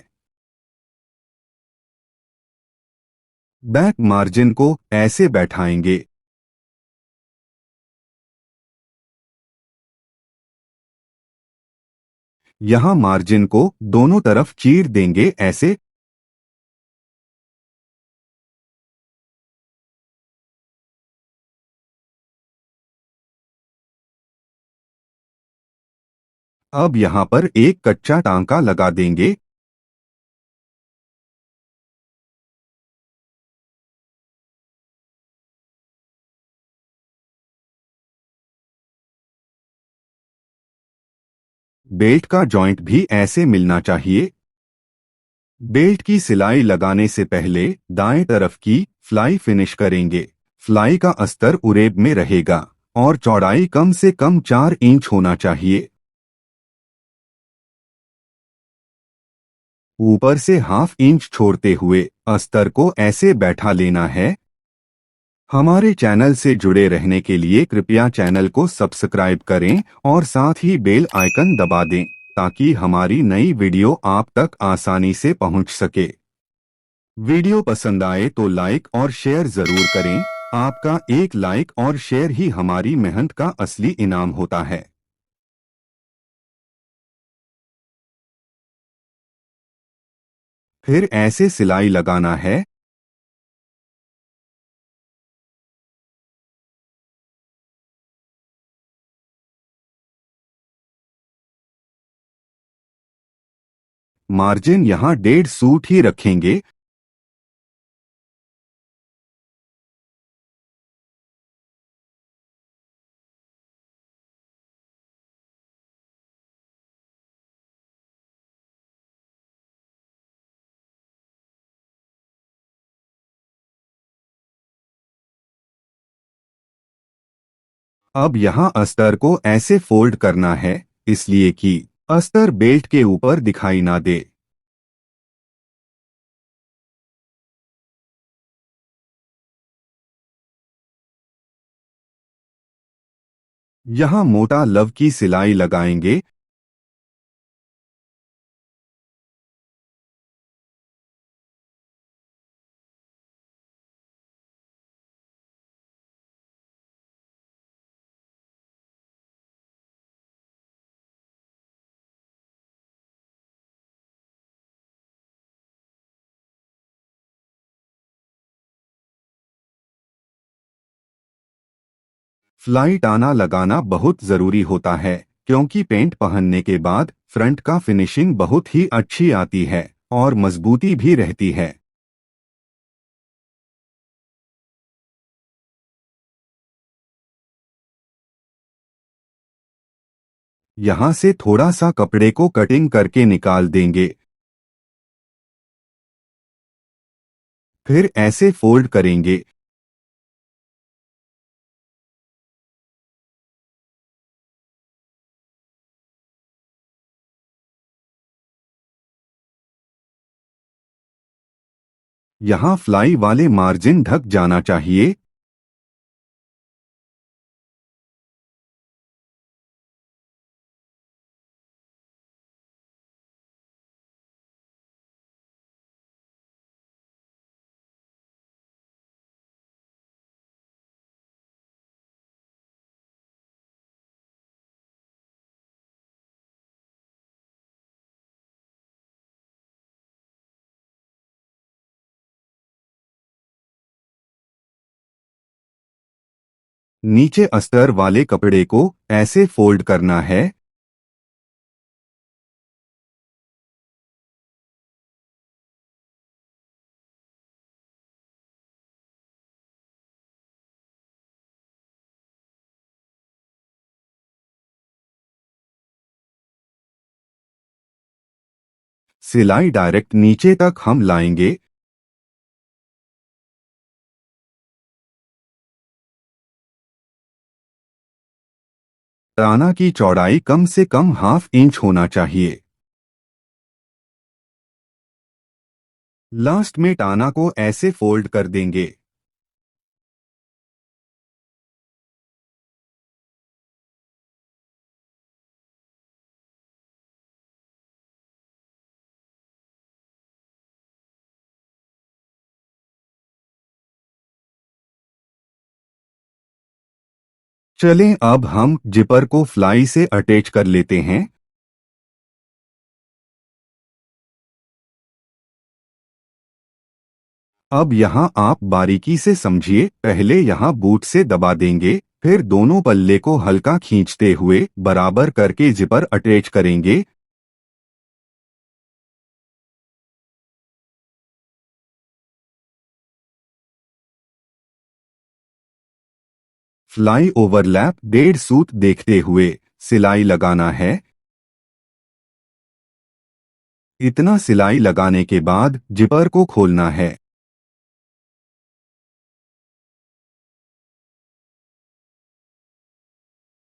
बैक मार्जिन को ऐसे बैठाएंगे। यहाँ मार्जिन को दोनों तरफ चीर देंगे ऐसे। अब यहाँ पर एक कच्चा टांका लगा देंगे। बेल्ट का जॉइंट भी ऐसे मिलना चाहिए। बेल्ट की सिलाई लगाने से पहले दाएं तरफ की फ्लाई फिनिश करेंगे। फ्लाई का अस्तर उरेब में रहेगा और चौड़ाई कम से कम 4 इंच होना चाहिए। ऊपर से हाफ इंच छोड़ते हुए अस्तर को ऐसे बैठा लेना है। हमारे चैनल से जुड़े रहने के लिए कृपया चैनल को सब्सक्राइब करें और साथ ही बेल आइकन दबा दें, ताकि हमारी नई वीडियो आप तक आसानी से पहुंच सके। वीडियो पसंद आए तो लाइक और शेयर जरूर करें। आपका एक लाइक और शेयर ही हमारी मेहनत का असली इनाम होता है। फिर ऐसे सिलाई लगाना है। मार्जिन यहाँ 1.5 सूट ही रखेंगे। अब यहाँ अस्तर को ऐसे फोल्ड करना है, इसलिए कि अस्तर बेल्ट के ऊपर दिखाई ना दे। यहाँ मोटा लव की सिलाई लगाएंगे। फ्लाई टाना लगाना बहुत जरूरी होता है, क्योंकि पेंट पहनने के बाद फ्रंट का फिनिशिंग बहुत ही अच्छी आती है और मजबूती भी रहती है। यहाँ से थोड़ा सा कपड़े को कटिंग करके निकाल देंगे। फिर ऐसे फोल्ड करेंगे। यहाँ फ्लाई वाले मार्जिन ढक जाना चाहिए। नीचे अस्तर वाले कपड़े को ऐसे फोल्ड करना है। सिलाई डायरेक्ट नीचे तक हम लाएंगे। ताना की चौड़ाई कम से कम ½ इंच होना चाहिए। लास्ट में ताना को ऐसे फोल्ड कर देंगे। चलें अब हम जिपर को फ्लाई से अटैच कर लेते हैं। अब यहाँ आप बारीकी से समझिए। पहले यहाँ बूट से दबा देंगे, फिर दोनों पल्ले को हल्का खींचते हुए बराबर करके जिपर अटैच करेंगे। फ्लाई ओवरलैप 1.5 सूत देखते हुए सिलाई लगाना है। इतना सिलाई लगाने के बाद जिपर को खोलना है।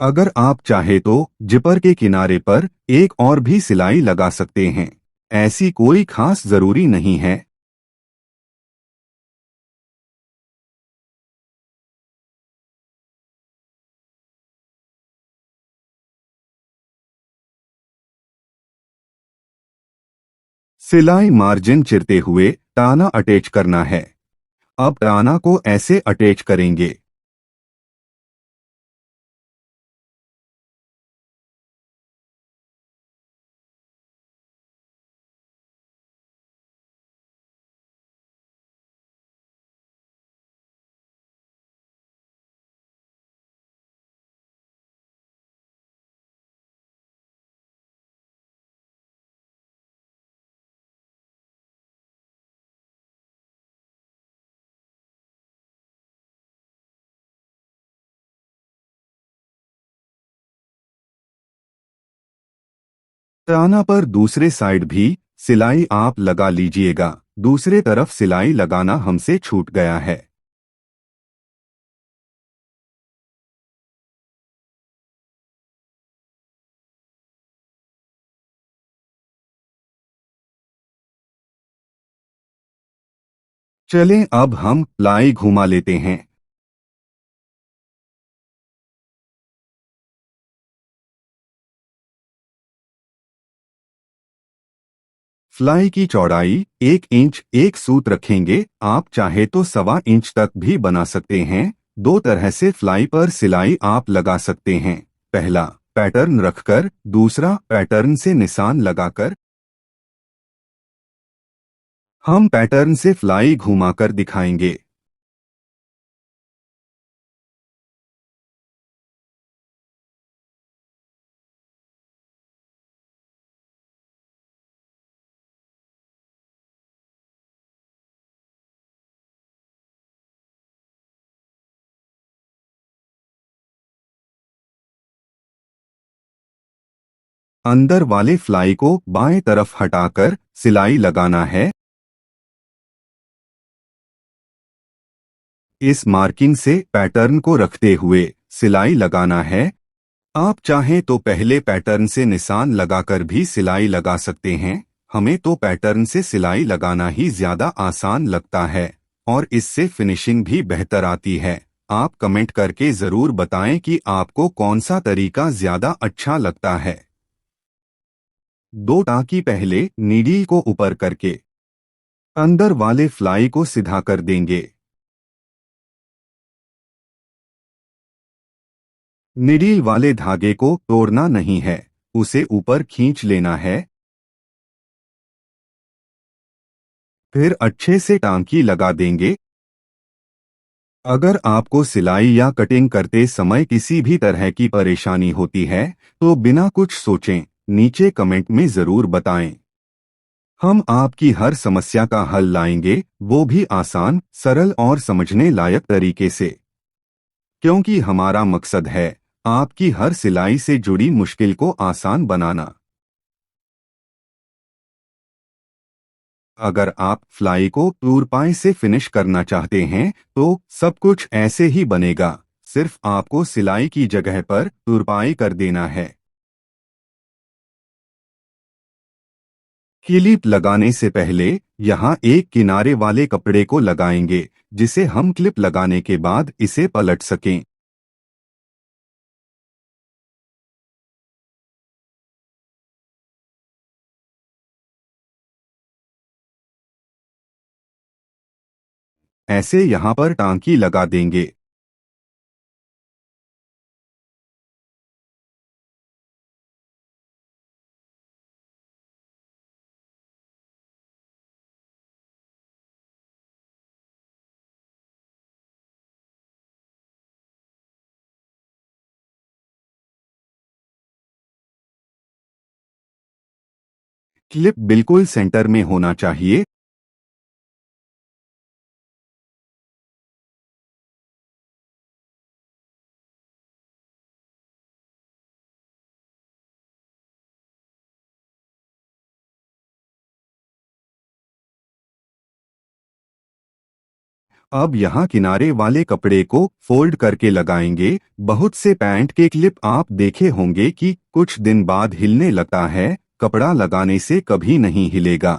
अगर आप चाहे तो जिपर के किनारे पर एक और भी सिलाई लगा सकते हैं। ऐसी कोई खास जरूरी नहीं है। सिलाई मार्जिन चिरते हुए ताना अटैच करना है। अब ताना को ऐसे अटैच करेंगे। ताना पर दूसरे साइड भी सिलाई आप लगा लीजिएगा। दूसरे तरफ सिलाई लगाना हमसे छूट गया है। चलें अब हम प्लाई घुमा लेते हैं। फ्लाई की चौड़ाई 1 इंच 1 सूत रखेंगे। आप चाहे तो 1.25 इंच तक भी बना सकते हैं। दो तरह से फ्लाई पर सिलाई आप लगा सकते हैं। पहला, पैटर्न रखकर, दूसरा पैटर्न से निशान लगाकर। हम पैटर्न से फ्लाई घुमाकर दिखाएंगे। अंदर वाले फ्लाई को बाएं तरफ हटाकर सिलाई लगाना है। इस मार्किंग से पैटर्न को रखते हुए सिलाई लगाना है। आप चाहें तो पहले पैटर्न से निशान लगाकर भी सिलाई लगा सकते हैं। हमें तो पैटर्न से सिलाई लगाना ही ज्यादा आसान लगता है और इससे फिनिशिंग भी बेहतर आती है। आप कमेंट करके जरूर बताएं कि आपको कौन सा तरीका ज्यादा अच्छा लगता है। दो टाँकी पहले नीडल को ऊपर करके अंदर वाले फ्लाई को सीधा कर देंगे। नीडल वाले धागे को तोड़ना नहीं है, उसे ऊपर खींच लेना है। फिर अच्छे से टांकी लगा देंगे। अगर आपको सिलाई या कटिंग करते समय किसी भी तरह की परेशानी होती है तो बिना कुछ सोचें नीचे कमेंट में जरूर बताएं। हम आपकी हर समस्या का हल लाएंगे, वो भी आसान, सरल और समझने लायक तरीके से। क्योंकि हमारा मकसद है आपकी हर सिलाई से जुड़ी मुश्किल को आसान बनाना। अगर आप फ्लाई को तुरपाई से फिनिश करना चाहते हैं तो सब कुछ ऐसे ही बनेगा, सिर्फ आपको सिलाई की जगह पर तुरपाई कर देना है। क्लिप लगाने से पहले यहाँ एक किनारे वाले कपड़े को लगाएंगे, जिसे हम क्लिप लगाने के बाद इसे पलट सकें। ऐसे यहाँ पर टांकी लगा देंगे। क्लिप बिल्कुल सेंटर में होना चाहिए। अब यहाँ किनारे वाले कपड़े को फोल्ड करके लगाएंगे। बहुत से पैंट के क्लिप आप देखे होंगे कि कुछ दिन बाद हिलने लगता है, कपड़ा लगाने से कभी नहीं हिलेगा।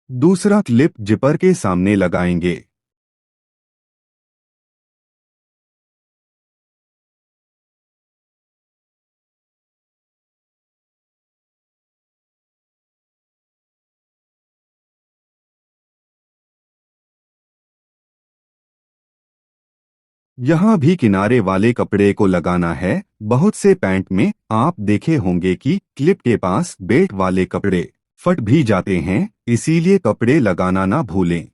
दूसरा क्लिप जिपर के सामने लगाएंगे। यहाँ भी किनारे वाले कपड़े को लगाना है। बहुत से पैंट में आप देखे होंगे कि क्लिप के पास बेल्ट वाले कपड़े फट भी जाते हैं, इसीलिए कपड़े लगाना ना भूलें।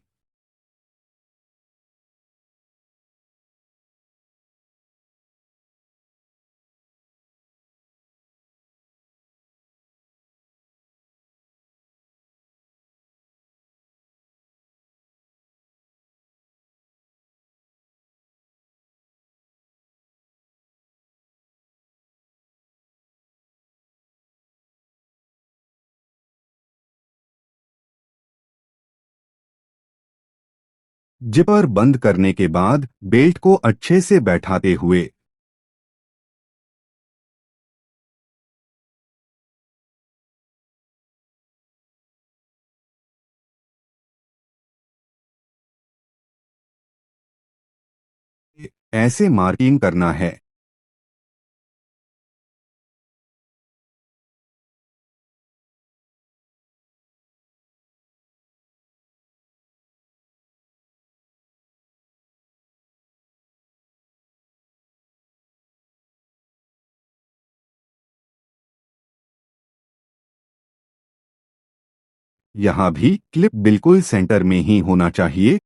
जिपर बंद करने के बाद बेल्ट को अच्छे से बैठाते हुए ऐसे मार्किंग करना है। यहाँ भी क्लिप बिल्कुल सेंटर में ही होना चाहिए।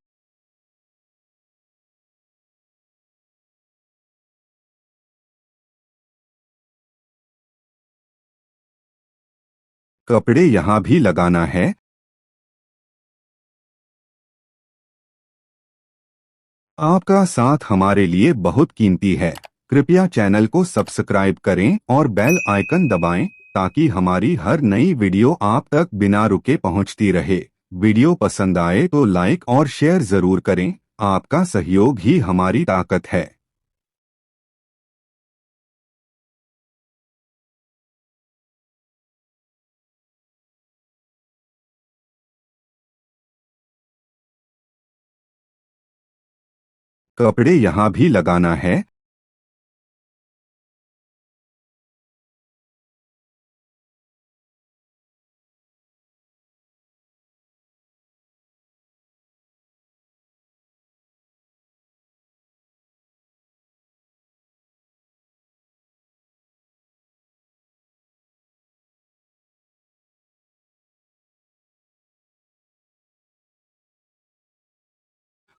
कपड़े यहाँ भी लगाना है। आपका साथ हमारे लिए बहुत कीमती है। कृपया चैनल को सब्सक्राइब करें और बेल आइकन दबाएं ताकि हमारी हर नई वीडियो आप तक बिना रुके पहुंचती रहे। वीडियो पसंद आए तो लाइक और शेयर जरूर करें। आपका सहयोग ही हमारी ताकत है। कपड़े यहाँ भी लगाना है।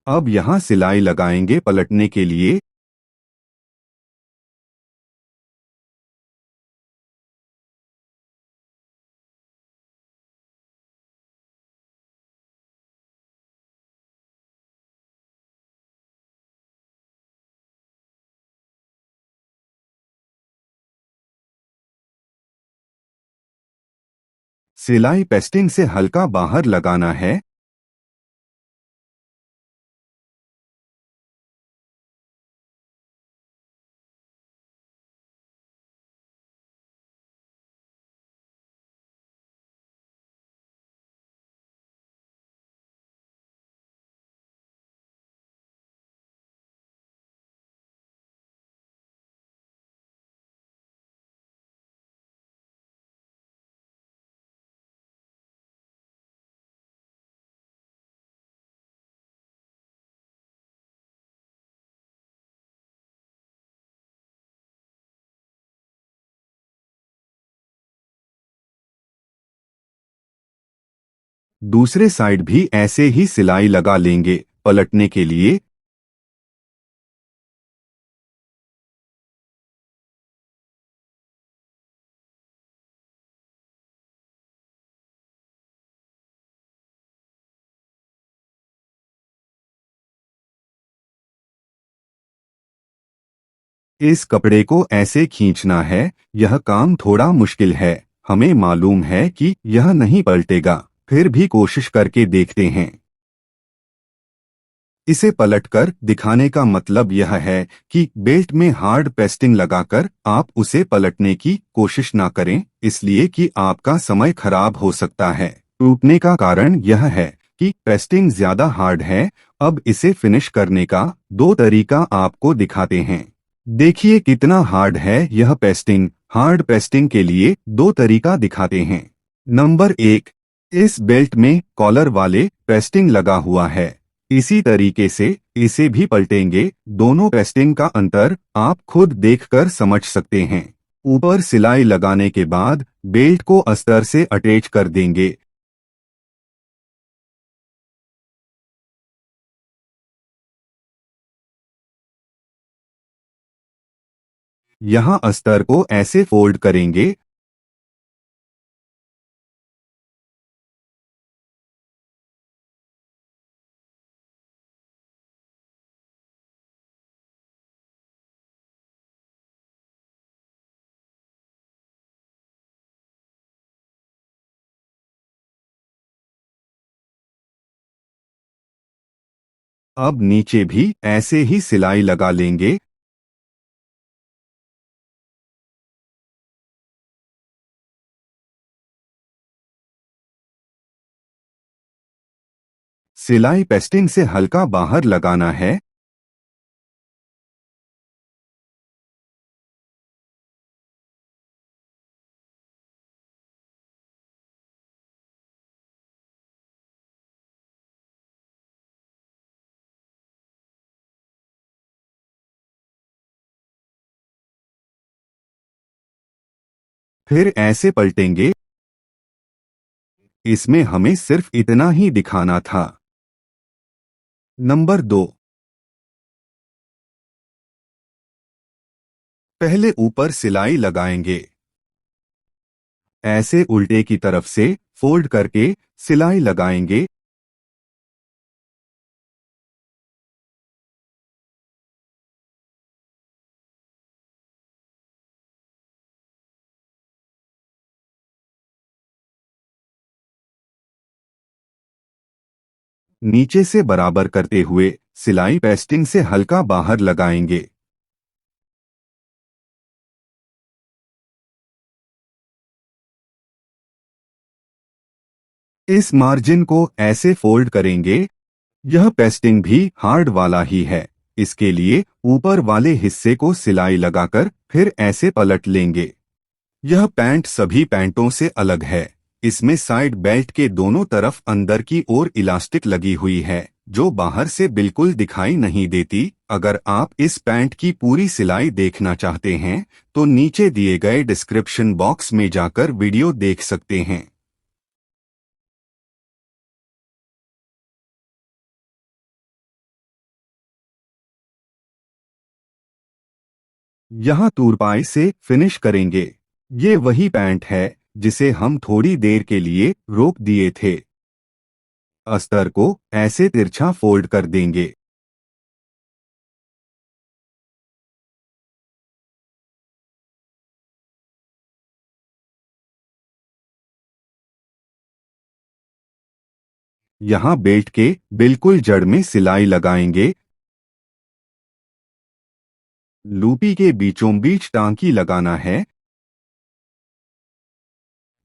अब यहाँ सिलाई लगाएंगे पलटने के लिए। सिलाई पेस्टिंग से हल्का बाहर लगाना है। दूसरे साइड भी ऐसे ही सिलाई लगा लेंगे पलटने के लिए। इस कपड़े को ऐसे खींचना है। यह काम थोड़ा मुश्किल है। हमें मालूम है कि यह नहीं पलटेगा, फिर भी कोशिश करके देखते हैं। इसे पलटकर दिखाने का मतलब यह है कि बेल्ट में हार्ड पेस्टिंग लगाकर आप उसे पलटने की कोशिश ना करें, इसलिए कि आपका समय खराब हो सकता है। टूटने का कारण यह है कि पेस्टिंग ज्यादा हार्ड है। अब इसे फिनिश करने का दो तरीका आपको दिखाते हैं। देखिए कितना हार्ड है यह पेस्टिंग। हार्ड पेस्टिंग के लिए दो तरीका दिखाते हैं। नंबर एक, इस बेल्ट में कॉलर वाले पेस्टिंग लगा हुआ है। इसी तरीके से इसे भी पलटेंगे। दोनों पेस्टिंग का अंतर आप खुद देखकर समझ सकते हैं। ऊपर सिलाई लगाने के बाद बेल्ट को अस्तर से अटैच कर देंगे। यहाँ अस्तर को ऐसे फोल्ड करेंगे। अब नीचे भी ऐसे ही सिलाई लगा लेंगे। सिलाई पेस्टिंग से हल्का बाहर लगाना है। फिर ऐसे पलटेंगे। इसमें हमें सिर्फ इतना ही दिखाना था। नंबर दो, पहले ऊपर सिलाई लगाएंगे। ऐसे उल्टे की तरफ से फोल्ड करके सिलाई लगाएंगे। नीचे से बराबर करते हुए सिलाई पेस्टिंग से हल्का बाहर लगाएंगे। इस मार्जिन को ऐसे फोल्ड करेंगे। यह पेस्टिंग भी हार्ड वाला ही है। इसके लिए ऊपर वाले हिस्से को सिलाई लगाकर फिर ऐसे पलट लेंगे। यह पैंट सभी पैंटों से अलग है। इसमें साइड बेल्ट के दोनों तरफ अंदर की ओर इलास्टिक लगी हुई है, जो बाहर से बिल्कुल दिखाई नहीं देती। अगर आप इस पैंट की पूरी सिलाई देखना चाहते हैं तो नीचे दिए गए डिस्क्रिप्शन बॉक्स में जाकर वीडियो देख सकते हैं। यहाँ तुरपाई से फिनिश करेंगे। ये वही पैंट है जिसे हम थोड़ी देर के लिए रोक दिए थे। अस्तर को ऐसे तिरछा फोल्ड कर देंगे। यहाँ बेल्ट के बिल्कुल जड़ में सिलाई लगाएंगे। लूपी के बीचों बीच टांकी लगाना है।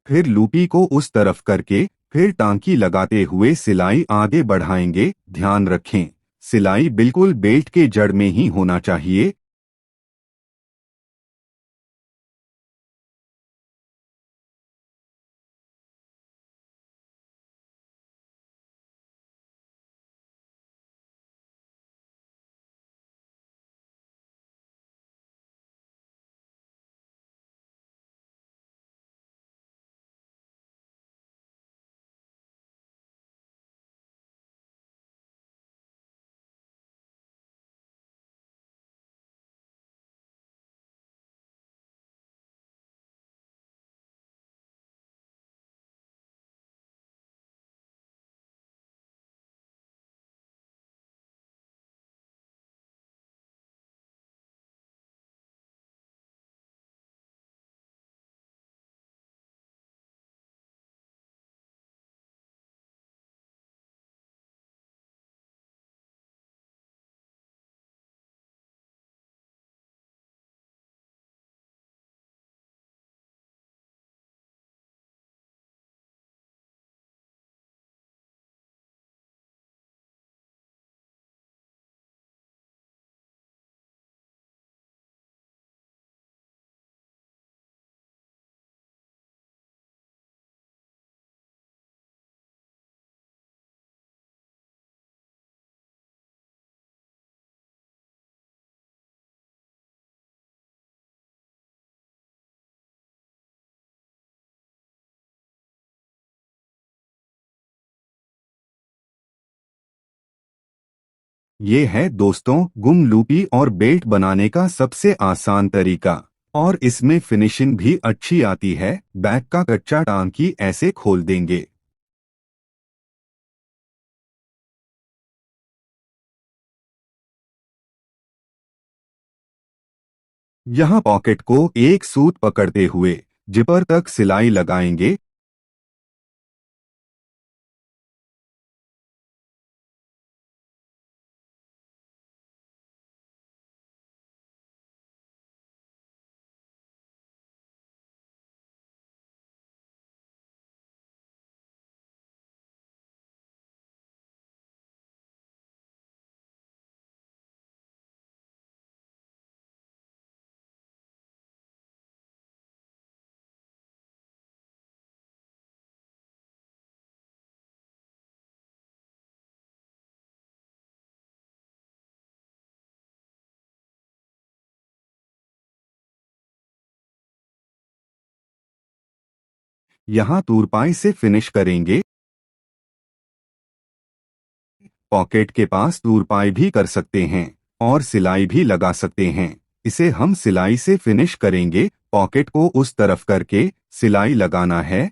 फिर लूपी को उस तरफ करके फिर टांकी लगाते हुए सिलाई आगे बढ़ाएंगे। ध्यान रखें, सिलाई बिल्कुल बेल्ट के जड़ में ही होना चाहिए। ये है दोस्तों गुम लूपी और बेल्ट बनाने का सबसे आसान तरीका। और इसमें फिनिशिंग भी अच्छी आती है। बैक का कच्चा टांकी ऐसे खोल देंगे। यहाँ पॉकेट को एक सूत पकड़ते हुए जिपर तक सिलाई लगाएंगे। यहाँ तुरपाई से फिनिश करेंगे। पॉकेट के पास तुरपाई भी कर सकते हैं और सिलाई भी लगा सकते हैं। इसे हम सिलाई से फिनिश करेंगे पॉकेट को उस तरफ करके सिलाई लगाना है।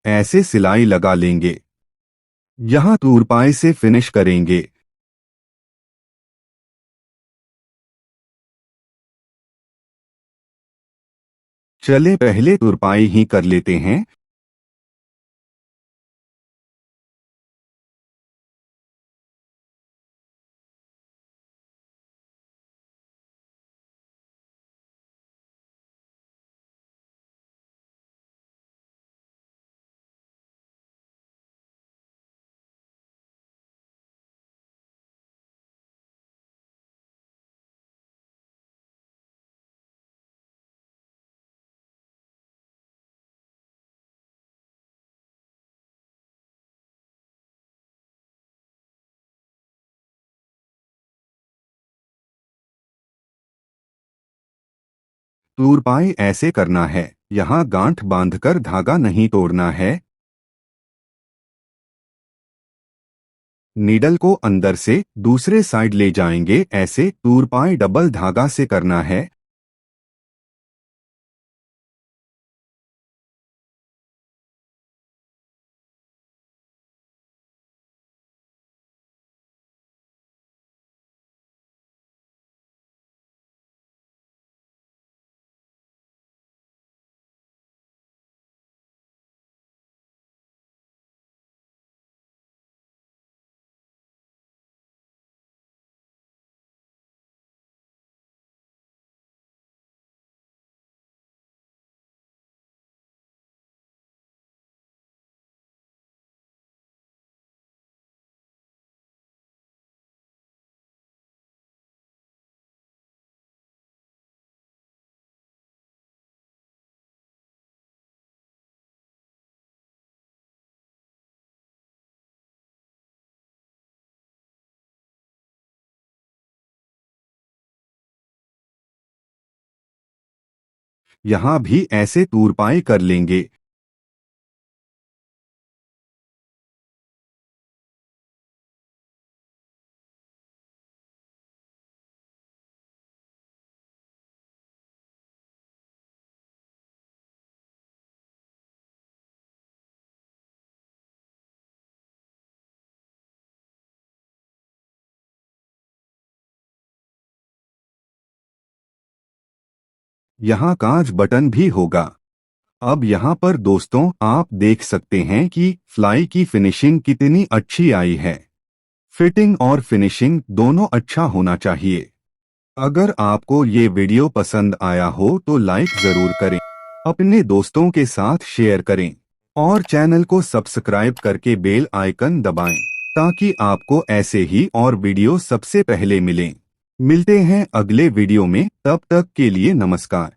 ऐसे सिलाई लगा लेंगे। यहाँ तुरपाई से फिनिश करेंगे। चले पहले तुरपाई ही कर लेते हैं। तुरपाई ऐसे करना है। यहाँ गांठ बांधकर धागा नहीं तोड़ना है। नीडल को अंदर से दूसरे साइड ले जाएंगे। ऐसे तुरपाई डबल धागा से करना है। यहाँ भी ऐसे तुरपाई कर लेंगे। यहाँ कांच बटन भी होगा। अब यहाँ पर दोस्तों आप देख सकते हैं कि फ्लाई की फिनिशिंग कितनी अच्छी आई है। फिटिंग और फिनिशिंग दोनों अच्छा होना चाहिए। अगर आपको ये वीडियो पसंद आया हो तो लाइक जरूर करें, अपने दोस्तों के साथ शेयर करें और चैनल को सब्सक्राइब करके बेल आइकन दबाएं ताकि आपको ऐसे ही और वीडियो सबसे पहले मिलें। मिलते हैं अगले वीडियो में, तब तक के लिए नमस्कार।